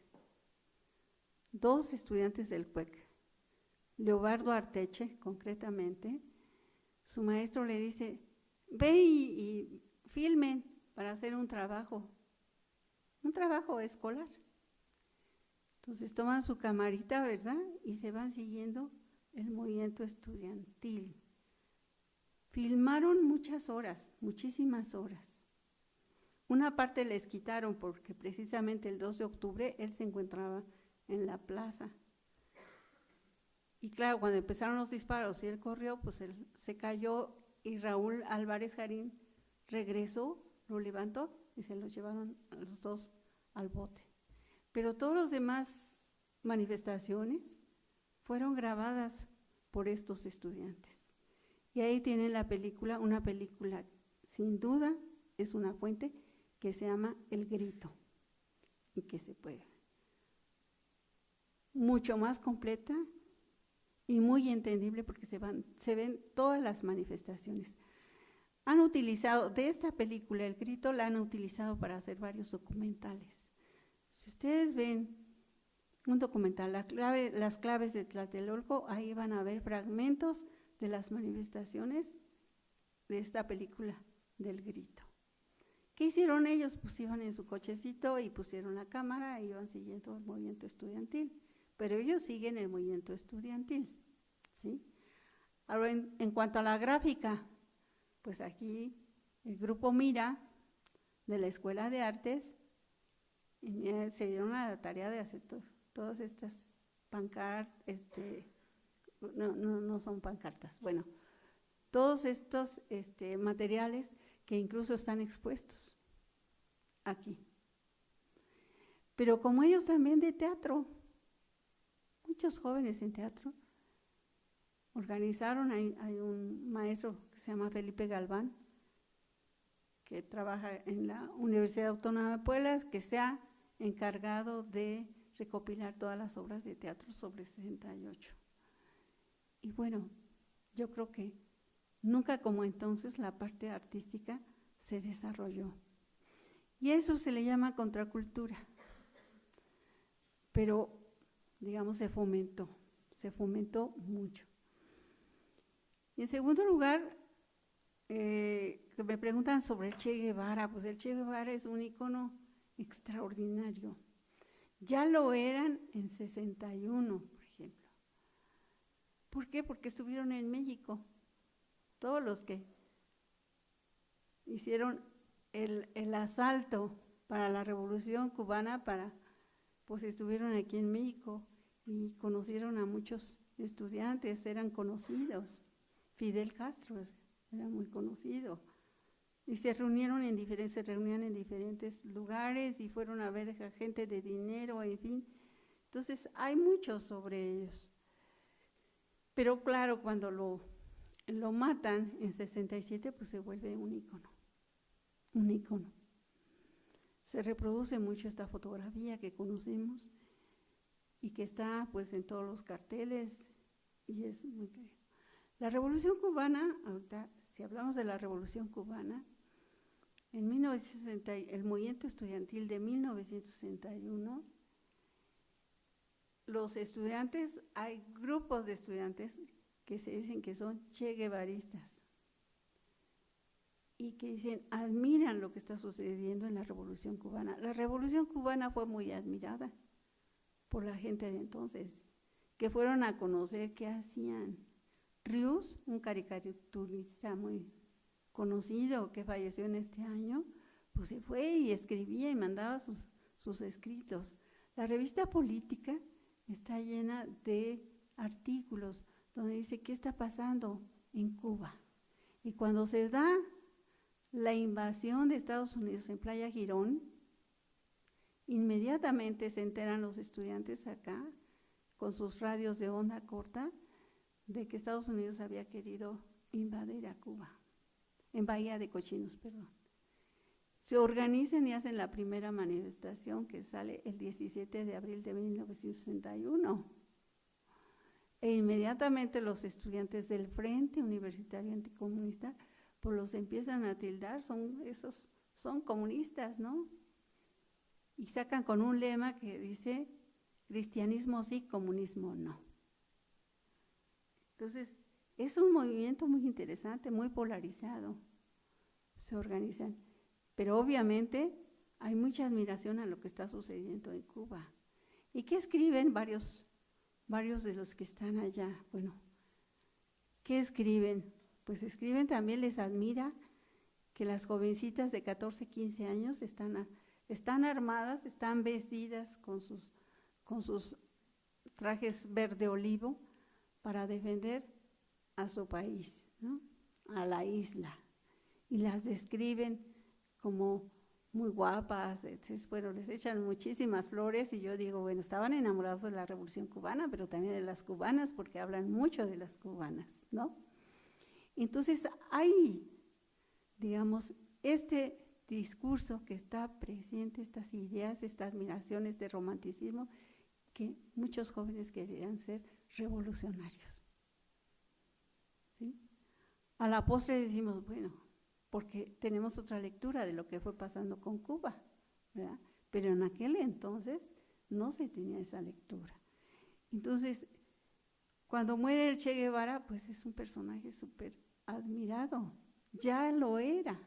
2 estudiantes del CUEC, Leobardo Arteche, concretamente, su maestro le dice, ve y filmen para hacer un trabajo escolar. Entonces toman su camarita, ¿verdad? Y se van siguiendo el movimiento estudiantil. Filmaron muchas horas, muchísimas horas. Una parte les quitaron porque precisamente el 2 de octubre él se encontraba en la plaza. Y claro, cuando empezaron los disparos y él corrió, pues él se cayó y Raúl Álvarez Jarín regresó, lo levantó y se los llevaron a los 2 al bote. Pero todas las demás manifestaciones fueron grabadas por estos estudiantes. Y ahí tienen la película, una película sin duda es una fuente que se llama El Grito y que se puede ver. Mucho más completa y muy entendible porque se ven todas las manifestaciones. Han utilizado, de esta película, El Grito, la han utilizado para hacer varios documentales. Si ustedes ven un documental, las claves de Tlatelolco, ahí van a ver fragmentos de las manifestaciones de esta película del Grito. ¿Qué hicieron ellos? Pues iban en su cochecito y pusieron la cámara y iban siguiendo el movimiento estudiantil, pero ellos siguen el movimiento estudiantil, ¿sí? Ahora, en cuanto a la gráfica, pues aquí el grupo Mira de la Escuela de Artes se dieron a la tarea de hacer todas estas pancartas, no son pancartas, bueno, todos estos materiales que incluso están expuestos aquí. Pero como ellos también de teatro, muchos jóvenes en teatro, organizaron, hay un maestro que se llama Felipe Galván, que trabaja en la Universidad Autónoma de Puebla, que se ha encargado de recopilar todas las obras de teatro sobre 68. Y bueno, yo creo que nunca como entonces la parte artística se desarrolló. Y eso se le llama contracultura. Pero, digamos, se fomentó mucho. Y en segundo lugar, que me preguntan sobre el Che Guevara, pues el Che Guevara es un ícono extraordinario. Ya lo eran en 61, por ejemplo. ¿Por qué? Porque estuvieron en México. Todos los que hicieron el asalto para la Revolución Cubana, pues estuvieron aquí en México y conocieron a muchos estudiantes, eran conocidos. Fidel Castro era muy conocido. Y se reunían en diferentes lugares y fueron a ver a gente de dinero, en fin. Entonces, hay mucho sobre ellos. Pero claro, cuando lo matan en 67, pues se vuelve un ícono. Se reproduce mucho esta fotografía que conocemos y que está pues en todos los carteles y es muy querido. La Revolución Cubana, ahorita, si hablamos de la Revolución Cubana, en 1960, el movimiento estudiantil de 1961, los estudiantes, hay grupos de estudiantes que se dicen que son che guevaristas y que dicen, admiran lo que está sucediendo en la Revolución Cubana. La Revolución Cubana fue muy admirada por la gente de entonces, que fueron a conocer qué hacían. Rius, un caricaturista muy conocido que falleció en este año, pues se fue y escribía y mandaba sus escritos. La revista Política está llena de artículos donde dice qué está pasando en Cuba. Y cuando se da la invasión de Estados Unidos en Playa Girón, inmediatamente se enteran los estudiantes acá, con sus radios de onda corta, de que Estados Unidos había querido invadir a Cuba, en Bahía de Cochinos, perdón. Se organizan y hacen la primera manifestación que sale el 17 de abril de 1961. E inmediatamente los estudiantes del Frente Universitario Anticomunista pues los empiezan a tildar, son comunistas, ¿no? Y sacan con un lema que dice, cristianismo sí, comunismo no. Entonces, es un movimiento muy interesante, muy polarizado, se organizan. Pero obviamente hay mucha admiración a lo que está sucediendo en Cuba. ¿Y qué escriben varios de los que están allá? Bueno, ¿qué escriben? Pues escriben también, les admira que las jovencitas de 14, 15 años están armadas, están vestidas con sus trajes verde olivo para defender a su país, ¿no? A la isla. Y las describen como muy guapas, bueno, les echan muchísimas flores y yo digo, bueno, estaban enamorados de la Revolución Cubana, pero también de las cubanas, porque hablan mucho de las cubanas, ¿no? Entonces hay, digamos, este discurso que está presente, estas ideas, estas admiraciones, este romanticismo, que muchos jóvenes querían ser revolucionarios, ¿sí? A la postre decimos, bueno, porque tenemos otra lectura de lo que fue pasando con Cuba, ¿verdad? Pero en aquel entonces no se tenía esa lectura. Entonces, cuando muere el Che Guevara, pues es un personaje súper admirado, ya lo era,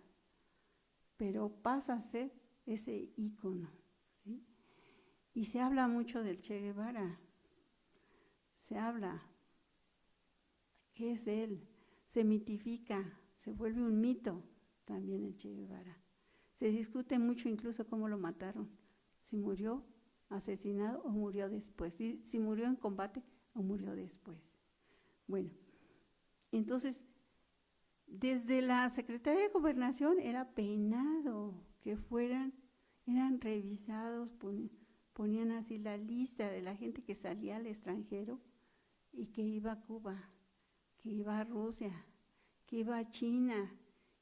pero pasa a ser ese ícono, ¿sí? Y se habla mucho del Che Guevara, se habla, ¿qué es él? Se mitifica, se vuelve un mito también el Che Guevara. Se discute mucho incluso cómo lo mataron, si murió asesinado o murió después, si murió en combate o murió después. Bueno, entonces, desde la Secretaría de Gobernación era penado que eran revisados, ponían así la lista de la gente que salía al extranjero y que iba a Cuba, que iba a Rusia, que iba a China,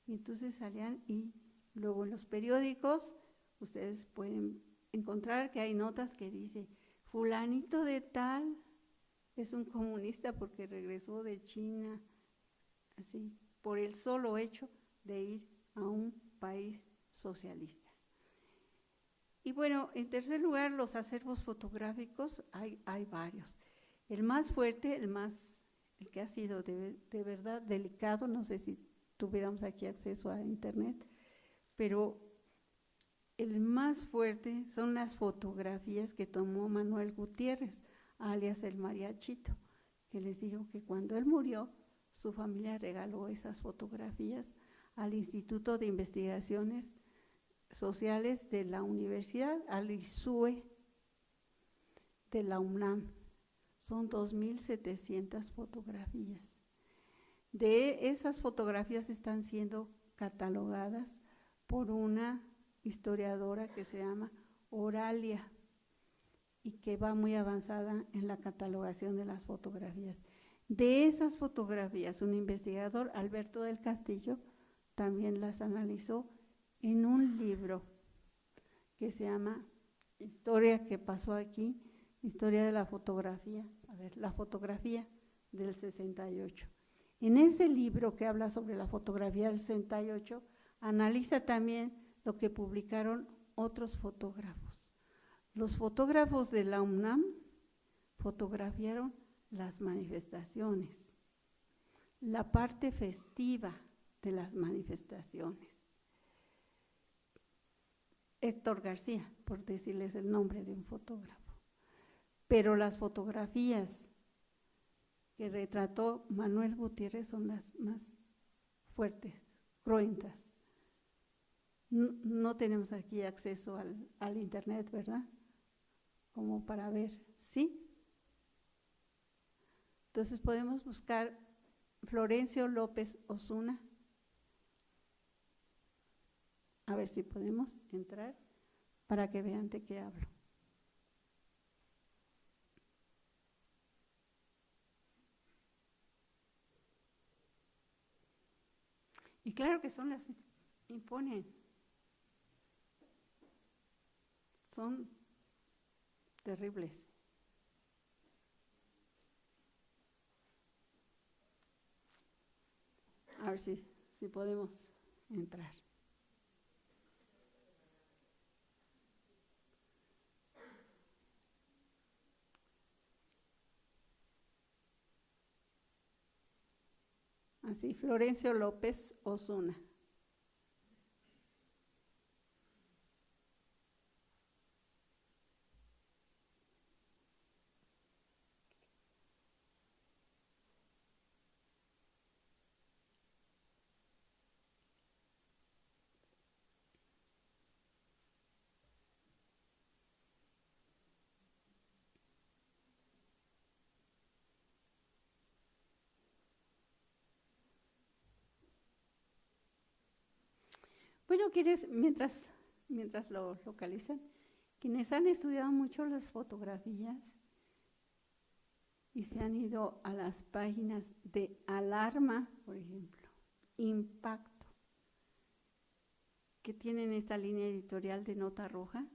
y entonces salían y luego en los periódicos ustedes pueden encontrar que hay notas que dice, fulanito de tal es un comunista porque regresó de China, así, por el solo hecho de ir a un país socialista. Y bueno, en tercer lugar, los acervos fotográficos, hay varios. El más fuerte, el que ha sido de verdad delicado, no sé si tuviéramos aquí acceso a internet, pero el más fuerte son las fotografías que tomó Manuel Gutiérrez, alias el Mariachito, que les digo que cuando él murió, su familia regaló esas fotografías al Instituto de Investigaciones Sociales de la Universidad, al ISUE de la UNAM. Son 2.700 fotografías. De esas fotografías están siendo catalogadas por una historiadora que se llama Oralia y que va muy avanzada en la catalogación de las fotografías. De esas fotografías, un investigador, Alberto del Castillo, también las analizó en un libro que se llama Historia que pasó aquí, Historia de la fotografía, la fotografía del 68. En ese libro que habla sobre la fotografía del 68, analiza también lo que publicaron otros fotógrafos. Los fotógrafos de la UNAM fotografiaron las manifestaciones, la parte festiva de las manifestaciones. Héctor García, por decirles el nombre de un fotógrafo. pero las fotografías que retrató Manuel Gutiérrez son las más fuertes, cruentas. No tenemos aquí acceso al internet, ¿verdad? Como para ver, ¿sí? Entonces podemos buscar Florencio López Osuna. A ver si podemos entrar para que vean de qué hablo. Y claro que son las imponen. Son terribles. A ver si podemos entrar. Así, Florencio López Osuna. Bueno, mientras lo localizan, quienes han estudiado mucho las fotografías y se han ido a las páginas de Alarma, por ejemplo, Impacto, que tienen esta línea editorial de nota roja.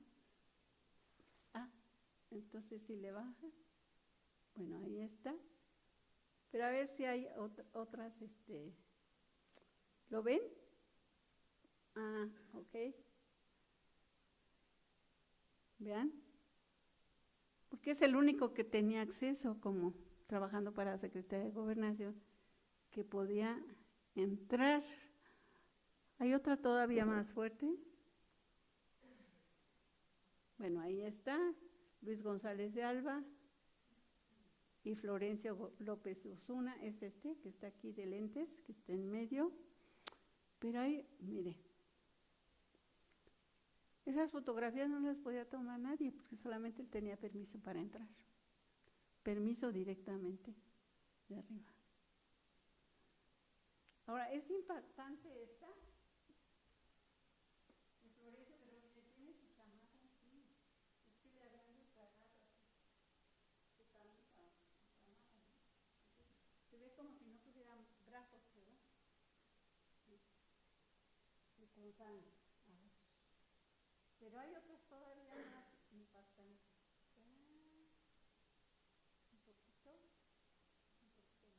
Entonces si le baja, bueno, ahí está. Pero a ver si hay otras, ¿lo ven? Ok. Vean. Porque es el único que tenía acceso, como trabajando para la Secretaría de Gobernación, que podía entrar. Hay otra todavía más fuerte. Bueno, ahí está, Luis González de Alba y Florencio López Osuna, es que está aquí de lentes, que está en medio. Pero ahí, mire, esas fotografías no las podía tomar nadie, porque solamente él tenía permiso para entrar. Permiso directamente de arriba. Ahora, es impactante esta. Se ve como si no tuviéramos brazos, ¿verdad? Y con sangre. Pero hay otras todavía más impactantes. Un poquito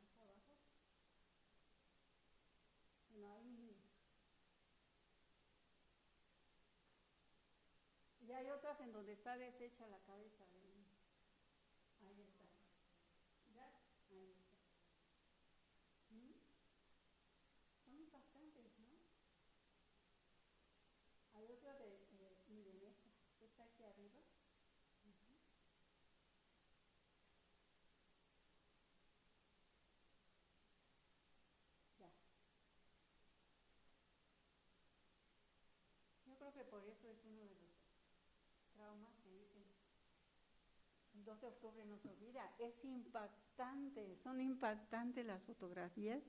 más abajo. Bueno, ahí. Y hay otras en donde está deshecha la cabeza del niño. Ahí está. ¿Ya? Ahí está. Son impactantes, ¿no? Hay otra miren esta, que está aquí arriba. Ya. Yo creo que por eso es uno de los traumas que dicen, el 2 de octubre no se olvida. Es impactante, son impactantes las fotografías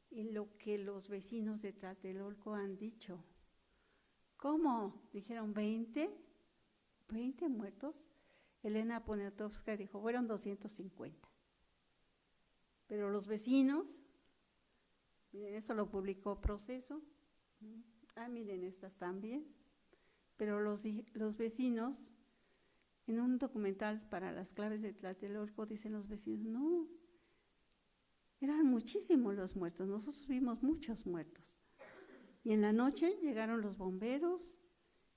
y lo que los vecinos de Tlatelolco han dicho. ¿Cómo? Dijeron 20 muertos. Elena Poniatowska dijo, fueron 250. Pero los vecinos, miren, eso lo publicó Proceso. Miren, estas también. Pero los vecinos, en un documental para las claves de Tlatelolco, dicen los vecinos, no, eran muchísimos los muertos, nosotros vimos muchos muertos. Y en la noche llegaron los bomberos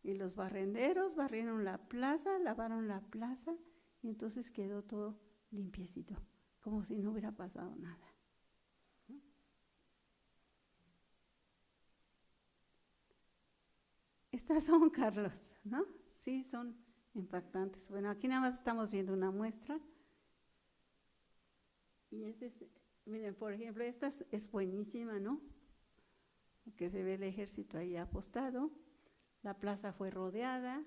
y los barrenderos, barrieron la plaza, lavaron la plaza, y entonces quedó todo limpiecito, como si no hubiera pasado nada. Estas son, Carlos, ¿no? Sí, son impactantes. Bueno, aquí nada más estamos viendo una muestra. Y miren, por ejemplo, esta es buenísima, ¿no? Que se ve el ejército ahí apostado. La plaza fue rodeada.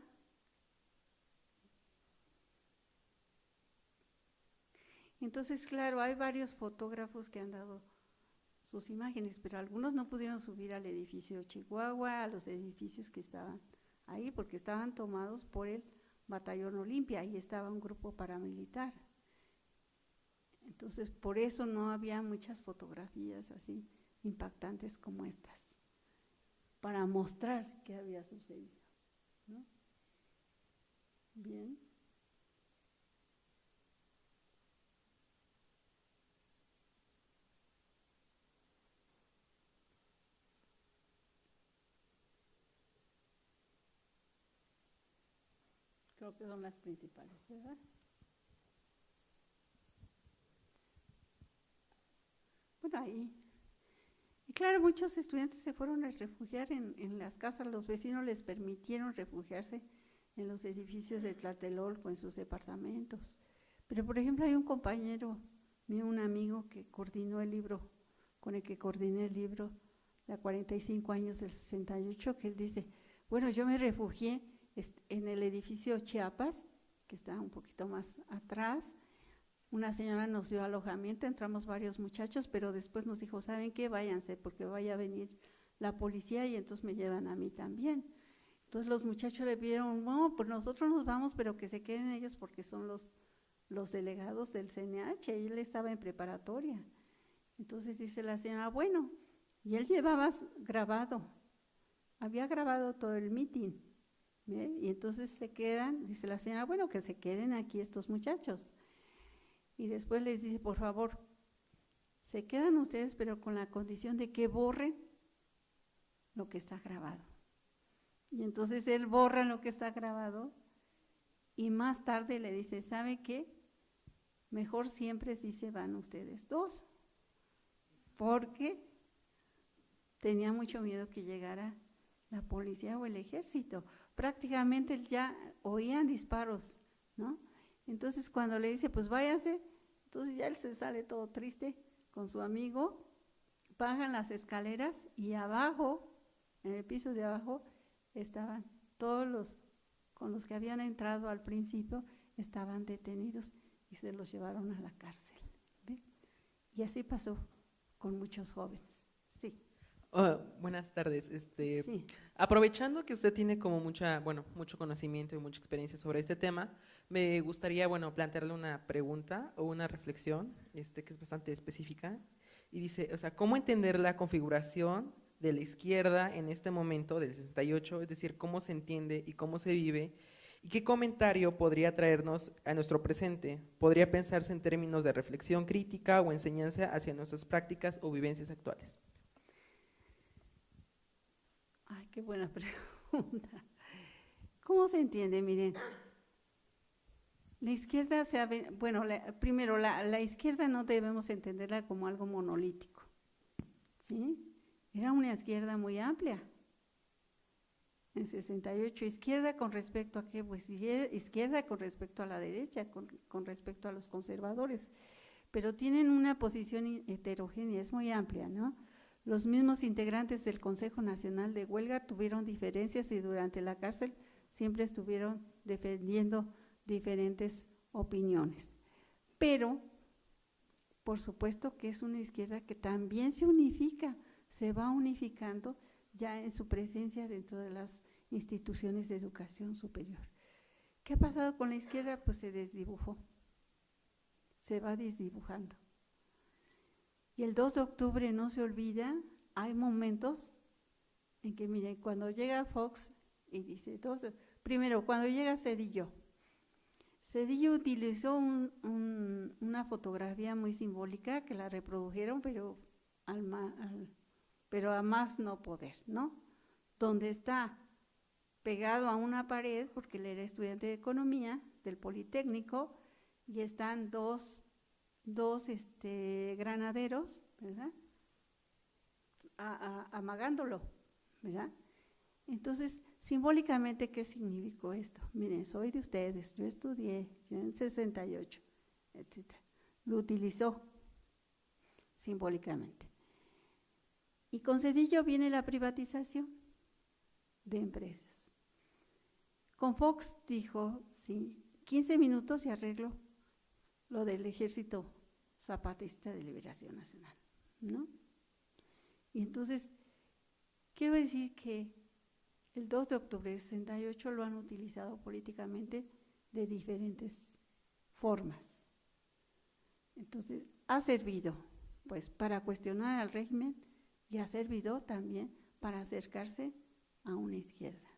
Entonces, claro, hay varios fotógrafos que han dado sus imágenes, pero algunos no pudieron subir al edificio Chihuahua, a los edificios que estaban ahí, porque estaban tomados por el Batallón Olimpia, ahí estaba un grupo paramilitar. Entonces, por eso no había muchas fotografías así impactantes como estas, para mostrar qué había sucedido, ¿no? Bien. Creo que son las principales, ¿verdad? Bueno, ahí. Y claro, muchos estudiantes se fueron a refugiar en las casas, los vecinos les permitieron refugiarse en los edificios de Tlatelolco, en sus departamentos. Pero, por ejemplo, hay un compañero mío, un amigo que coordinó el libro, con el que coordiné el libro de 45 años del 68, que él dice, bueno, yo me refugié en el edificio Chiapas, que está un poquito más atrás. Una señora nos dio alojamiento, entramos varios muchachos, pero después nos dijo, ¿saben qué? Váyanse, porque vaya a venir la policía y entonces me llevan a mí también. Entonces los muchachos le pidieron, no, pues nosotros nos vamos, pero que se queden ellos porque son los delegados del CNH, y él estaba en preparatoria. Entonces dice la señora, bueno, y él llevaba grabado, había grabado todo el meeting, ¿ve? Y entonces se quedan, dice la señora, bueno, que se queden aquí estos muchachos. Y después les dice, por favor, se quedan ustedes, pero con la condición de que borren lo que está grabado. Y entonces él borra lo que está grabado y más tarde le dice, ¿sabe qué? Mejor siempre sí se van ustedes dos, porque tenía mucho miedo que llegara la policía o el ejército. Prácticamente ya oían disparos, ¿no? Entonces cuando le dice, pues váyase, entonces ya él se sale todo triste con su amigo, bajan las escaleras y abajo, en el piso de abajo, estaban todos los con los que habían entrado al principio, estaban detenidos y se los llevaron a la cárcel. ¿Ve? Y así pasó con muchos jóvenes. Sí. Buenas tardes. Sí. Aprovechando que usted tiene como mucho conocimiento y mucha experiencia sobre este tema, me gustaría, plantearle una pregunta o una reflexión, que es bastante específica, y dice, o sea, ¿cómo entender la configuración de la izquierda en este momento del 68? Es decir, ¿cómo se entiende y cómo se vive? ¿Y qué comentario podría traernos a nuestro presente? ¿Podría pensarse en términos de reflexión crítica o enseñanza hacia nuestras prácticas o vivencias actuales? Ay, qué buena pregunta. ¿Cómo se entiende? Miren, la izquierda primero, la izquierda no debemos entenderla como algo monolítico, ¿sí? Era una izquierda muy amplia. En 68, izquierda con respecto a qué, pues izquierda con respecto a la derecha, con respecto a los conservadores, pero tienen una posición heterogénea, es muy amplia, ¿no? Los mismos integrantes del Consejo Nacional de Huelga tuvieron diferencias y durante la cárcel siempre estuvieron defendiendo diferentes opiniones. Pero, por supuesto que es una izquierda que también se unifica, se va unificando ya en su presencia dentro de las instituciones de educación superior. ¿Qué ha pasado con la izquierda? Pues se desdibujó, se va desdibujando. Y el 2 de octubre no se olvida, hay momentos en que, miren, cuando llega Fox y dice, primero, cuando llega Zedillo utilizó una fotografía muy simbólica que la reprodujeron, pero a más no poder, ¿no? Donde está pegado a una pared, porque él era estudiante de economía del Politécnico, y están dos granaderos, ¿verdad? Amagándolo, ¿verdad? Entonces, simbólicamente, ¿qué significó esto? Miren, soy de ustedes, yo estudié, yo en 68, etc. Lo utilizó simbólicamente. Y con Zedillo viene la privatización de empresas. Con Fox dijo, sí, 15 minutos y arreglo lo del Ejército Zapatista de Liberación Nacional, ¿no? Y entonces, quiero decir que el 2 de octubre de 68 lo han utilizado políticamente de diferentes formas. Entonces, ha servido pues para cuestionar al régimen y ha servido también para acercarse a una izquierda.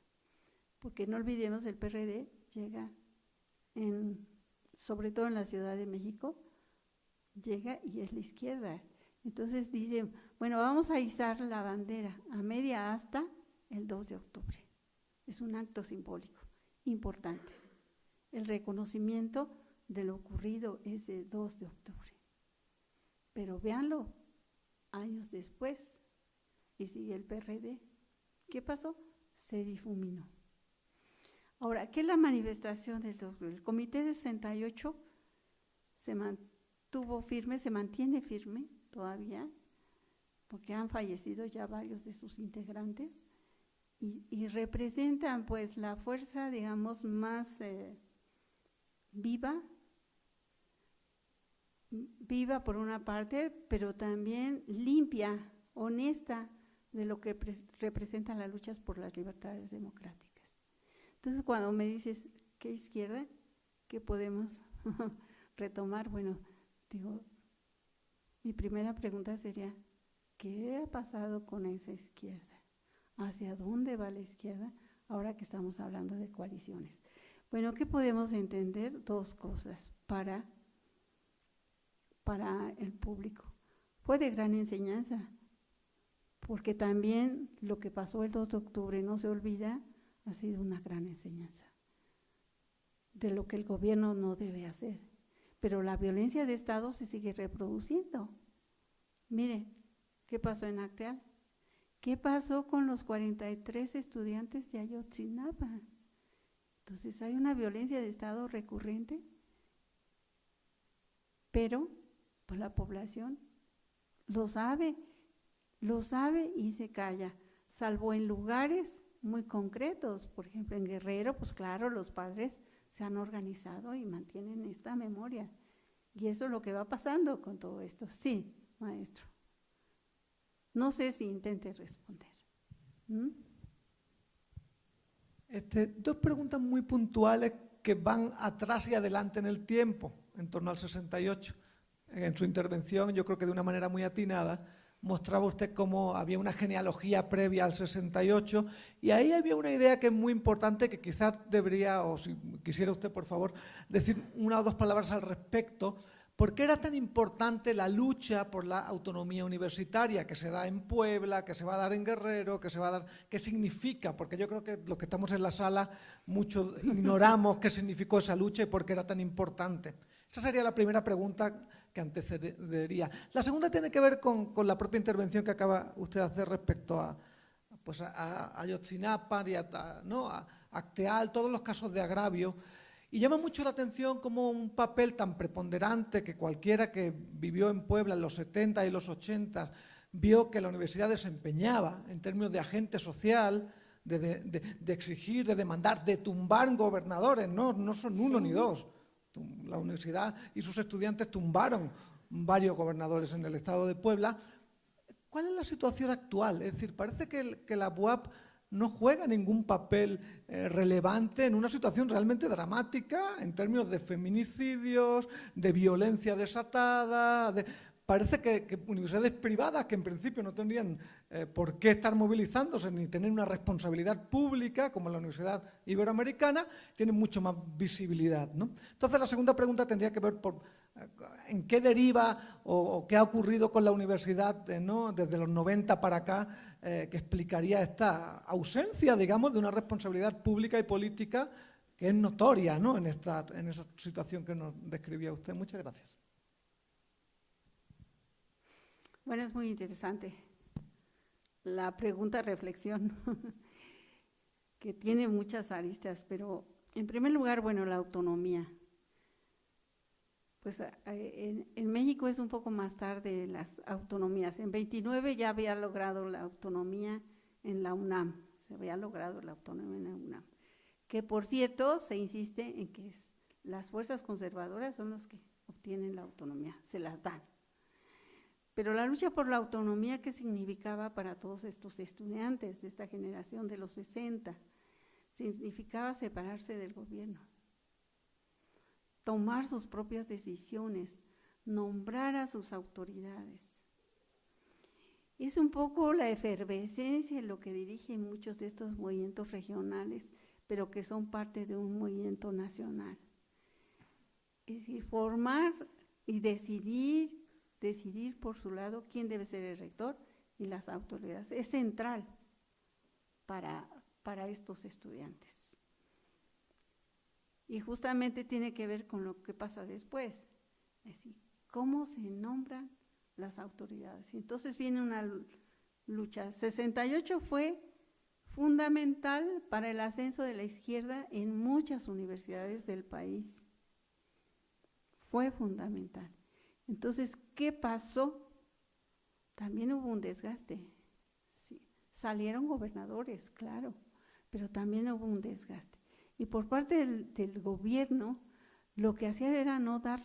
Porque no olvidemos, el PRD llega, sobre todo en la Ciudad de México, llega y es la izquierda. Entonces dicen, bueno, vamos a izar la bandera a media asta el 2 de octubre. Es un acto simbólico importante. El reconocimiento de lo ocurrido ese 2 de octubre. Pero véanlo, años después, y sigue el PRD. ¿Qué pasó? Se difuminó. Ahora, ¿qué es la manifestación del 2 de octubre? El Comité de 68 se mantuvo firme, se mantiene firme todavía, porque han fallecido ya varios de sus integrantes, y representan pues la fuerza, digamos, más viva por una parte, pero también limpia, honesta, de lo que representan las luchas por las libertades democráticas. Entonces, cuando me dices, ¿qué izquierda? ¿Qué podemos retomar? Bueno, digo, mi primera pregunta sería, ¿qué ha pasado con esa izquierda? ¿Hacia dónde va la izquierda ahora que estamos hablando de coaliciones? Bueno, ¿qué podemos entender? Dos cosas para el público. Fue de gran enseñanza, porque también lo que pasó el 2 de octubre, no se olvida, ha sido una gran enseñanza de lo que el gobierno no debe hacer. Pero la violencia de Estado se sigue reproduciendo. Miren, ¿qué pasó en Acteal? ¿Qué pasó con los 43 estudiantes de Ayotzinapa? Entonces hay una violencia de Estado recurrente, pero pues la población lo sabe y se calla, salvo en lugares muy concretos. Por ejemplo, en Guerrero, pues claro, los padres se han organizado y mantienen esta memoria. Y eso es lo que va pasando con todo esto. Sí, maestro. No sé si intente responder. Dos preguntas muy puntuales que van atrás y adelante en el tiempo, en torno al 68. En su intervención, yo creo que de una manera muy atinada, mostraba usted cómo había una genealogía previa al 68 y ahí había una idea que es muy importante que quizás debería, o si quisiera usted, por favor, decir una o dos palabras al respecto. ¿Por qué era tan importante la lucha por la autonomía universitaria que se da en Puebla, que se va a dar en Guerrero, que se va a dar? ¿Qué significa? Porque yo creo que los que estamos en la sala muchos ignoramos qué significó esa lucha y por qué era tan importante. Esa sería la primera pregunta que antecedería. La segunda tiene que ver con la propia intervención que acaba usted de hacer respecto a Ayotzinapa y a Acteal, todos los casos de agravio. Y llama mucho la atención como un papel tan preponderante que cualquiera que vivió en Puebla en los 70 y los 80 vio que la universidad desempeñaba en términos de agente social, de exigir, de demandar, de tumbar gobernadores, no son uno ni dos. La universidad y sus estudiantes tumbaron varios gobernadores en el estado de Puebla. ¿Cuál es la situación actual? Es decir, parece que la UAP no juega ningún papel relevante en una situación realmente dramática en términos de feminicidios, de violencia desatada. Parece que universidades privadas que en principio no tendrían por qué estar movilizándose ni tener una responsabilidad pública como la Universidad Iberoamericana tienen mucho más visibilidad, ¿no? Entonces la segunda pregunta tendría que ver en qué deriva o qué ha ocurrido con la universidad, ¿no? Desde los 90 para acá, que explicaría esta ausencia, digamos, de una responsabilidad pública y política que es notoria, ¿no? en esa situación que nos describía usted. Muchas gracias. Bueno, es muy interesante la pregunta reflexión. que tiene muchas aristas, pero en primer lugar, bueno, la autonomía. Pues en México es un poco más tarde las autonomías. En 29 ya había logrado la autonomía en la UNAM, se había logrado la autonomía en la UNAM. Que por cierto, se insiste en que las fuerzas conservadoras son los que obtienen la autonomía, se las dan. Pero la lucha por la autonomía, ¿qué significaba para todos estos estudiantes de esta generación de los 60? Significaba separarse del gobierno, tomar sus propias decisiones, nombrar a sus autoridades. Es un poco la efervescencia lo que dirige muchos de estos movimientos regionales, pero que son parte de un movimiento nacional. Es decir, formar y decidir por su lado quién debe ser el rector y las autoridades. Es central para estos estudiantes. Y justamente tiene que ver con lo que pasa después, es decir, cómo se nombran las autoridades. Entonces viene una lucha. 68 fue fundamental para el ascenso de la izquierda en muchas universidades del país. Fue fundamental. Entonces, ¿qué pasó? También hubo un desgaste. Sí. Salieron gobernadores, claro, pero también hubo un desgaste. Y por parte del gobierno, lo que hacía era no dar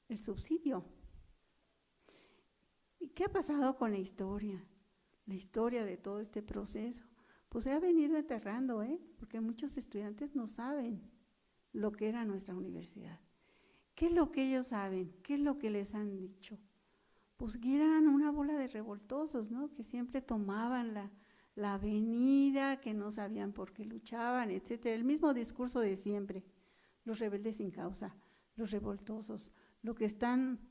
el subsidio. ¿Y qué ha pasado con la historia? La historia de todo este proceso, pues se ha venido enterrando, porque muchos estudiantes no saben lo que era nuestra universidad. ¿Qué es lo que ellos saben? ¿Qué es lo que les han dicho? Pues que eran una bola de revoltosos, ¿no? Que siempre tomaban la avenida, que no sabían por qué luchaban, etcétera. El mismo discurso de siempre, los rebeldes sin causa, los revoltosos, lo que están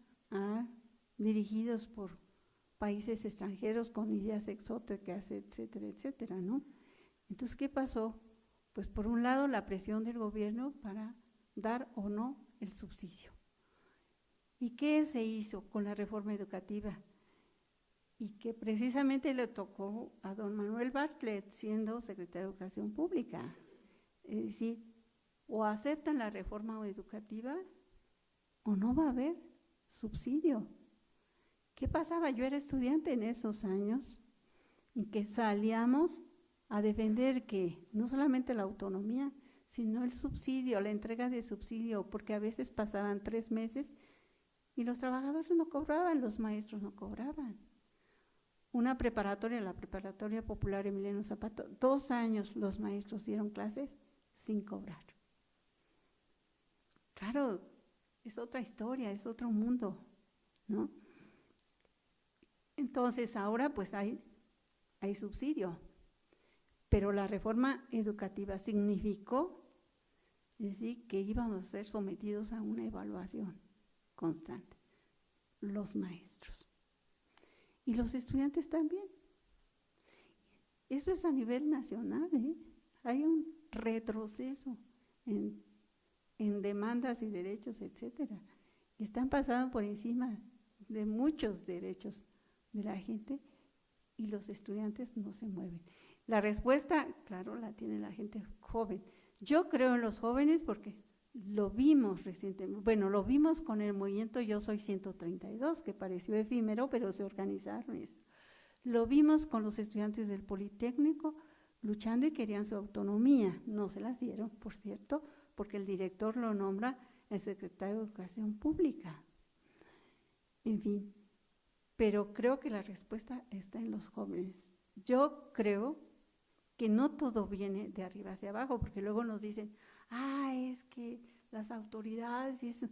dirigidos por países extranjeros con ideas exóticas, etcétera, etcétera, ¿no? Entonces, ¿qué pasó? Pues por un lado la presión del gobierno para dar o no el subsidio. ¿Y qué se hizo con la reforma educativa? Y que precisamente le tocó a don Manuel Bartlett siendo secretario de Educación Pública. Es decir, o aceptan la reforma educativa o no va a haber subsidio. ¿Qué pasaba? Yo era estudiante en esos años en que salíamos a defender que no solamente la autonomía, sino el subsidio, la entrega de subsidio, porque a veces pasaban 3 meses y los trabajadores no cobraban, los maestros no cobraban. Una preparatoria, la Preparatoria Popular Emiliano Zapata, 2 años los maestros dieron clases sin cobrar. Claro, es otra historia, es otro mundo, ¿no? Entonces ahora pues hay subsidio, pero la reforma educativa significó, es decir, que íbamos a ser sometidos a una evaluación constante, los maestros. Y los estudiantes también. Eso es a nivel nacional, Hay un retroceso en demandas y derechos, etcétera. Están pasando por encima de muchos derechos de la gente y los estudiantes no se mueven. La respuesta, claro, la tiene la gente joven. Yo creo en los jóvenes porque lo vimos recientemente, bueno, lo vimos con el movimiento Yo Soy 132, que pareció efímero, pero se organizaron eso. Lo vimos con los estudiantes del Politécnico luchando y querían su autonomía. No se las dieron, por cierto, porque el director lo nombra el secretario de Educación Pública. En fin, pero creo que la respuesta está en los jóvenes. Yo creo que no todo viene de arriba hacia abajo, porque luego nos dicen, es que las autoridades y eso.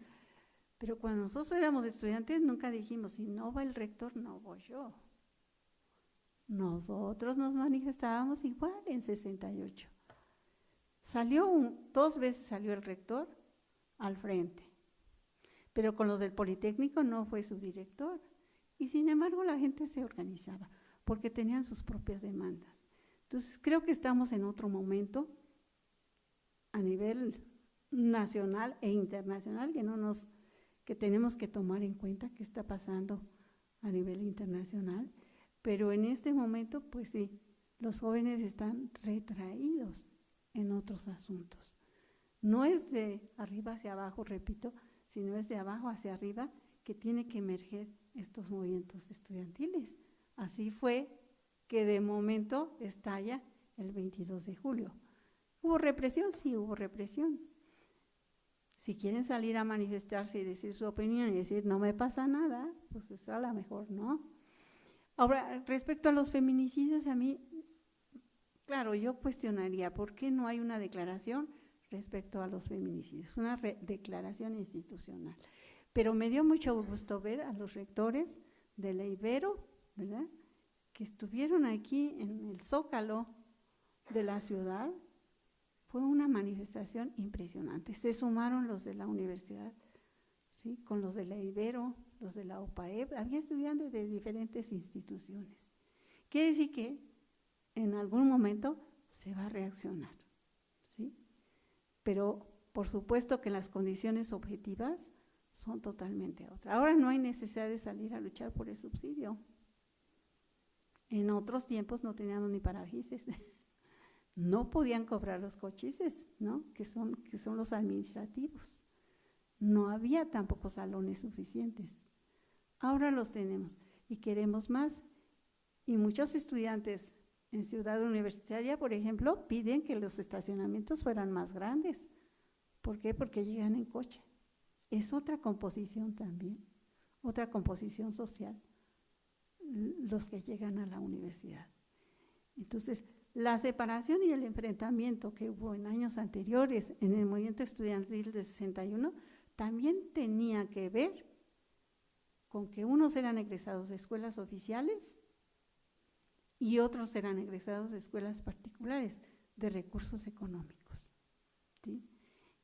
Pero cuando nosotros éramos estudiantes nunca dijimos, si no va el rector, no voy yo. Nosotros nos manifestábamos igual en 68. 2 veces salió el rector al frente, pero con los del Politécnico no fue su director. Y sin embargo la gente se organizaba, porque tenían sus propias demandas. Entonces creo que estamos en otro momento a nivel nacional e internacional que tenemos que tomar en cuenta qué está pasando a nivel internacional, pero en este momento pues sí, los jóvenes están retraídos en otros asuntos. No es de arriba hacia abajo, repito, sino es de abajo hacia arriba que tiene que emerger estos movimientos estudiantiles. Así fue que de momento estalla el 22 de julio. ¿Hubo represión? Sí, hubo represión. Si quieren salir a manifestarse y decir su opinión y decir no me pasa nada, pues eso a lo mejor no. Ahora, respecto a los feminicidios, a mí, claro, yo cuestionaría por qué no hay una declaración respecto a los feminicidios, una declaración institucional. Pero me dio mucho gusto ver a los rectores de la Ibero, ¿verdad?, que estuvieron aquí en el Zócalo de la ciudad. Fue una manifestación impresionante. Se sumaron los de la universidad, ¿sí?, con los de la Ibero, los de la OPAEP. Había estudiantes de diferentes instituciones. Quiere decir que en algún momento se va a reaccionar, ¿sí? Pero por supuesto que las condiciones objetivas son totalmente otras. Ahora no hay necesidad de salir a luchar por el subsidio. En otros tiempos no teníamos ni parajises. No podían cobrar los cochises, ¿no?, que son los administrativos. No había tampoco salones suficientes. Ahora los tenemos y queremos más. Y muchos estudiantes en Ciudad Universitaria, por ejemplo, piden que los estacionamientos fueran más grandes. ¿Por qué? Porque llegan en coche. Es otra composición también, otra composición social, los que llegan a la universidad. Entonces, la separación y el enfrentamiento que hubo en años anteriores en el movimiento estudiantil de 61 también tenía que ver con que unos eran egresados de escuelas oficiales y otros eran egresados de escuelas particulares de recursos económicos, ¿sí?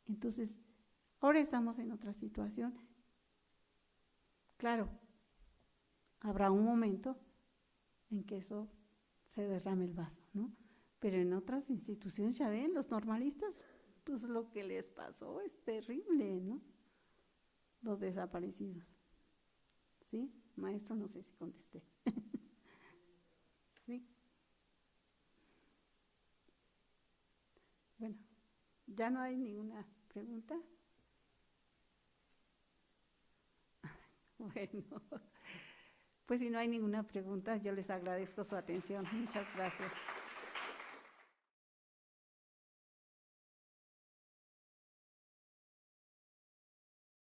Entonces, ahora estamos en otra situación. Claro, habrá un momento en que eso se derrame el vaso, ¿no? Pero en otras instituciones, ya ven, los normalistas, pues lo que les pasó es terrible, ¿no? Los desaparecidos. ¿Sí? Maestro, no sé si contesté. Sí. Bueno, ¿ya no hay ninguna pregunta? Bueno, pues si no hay ninguna pregunta, yo les agradezco su atención. Muchas gracias.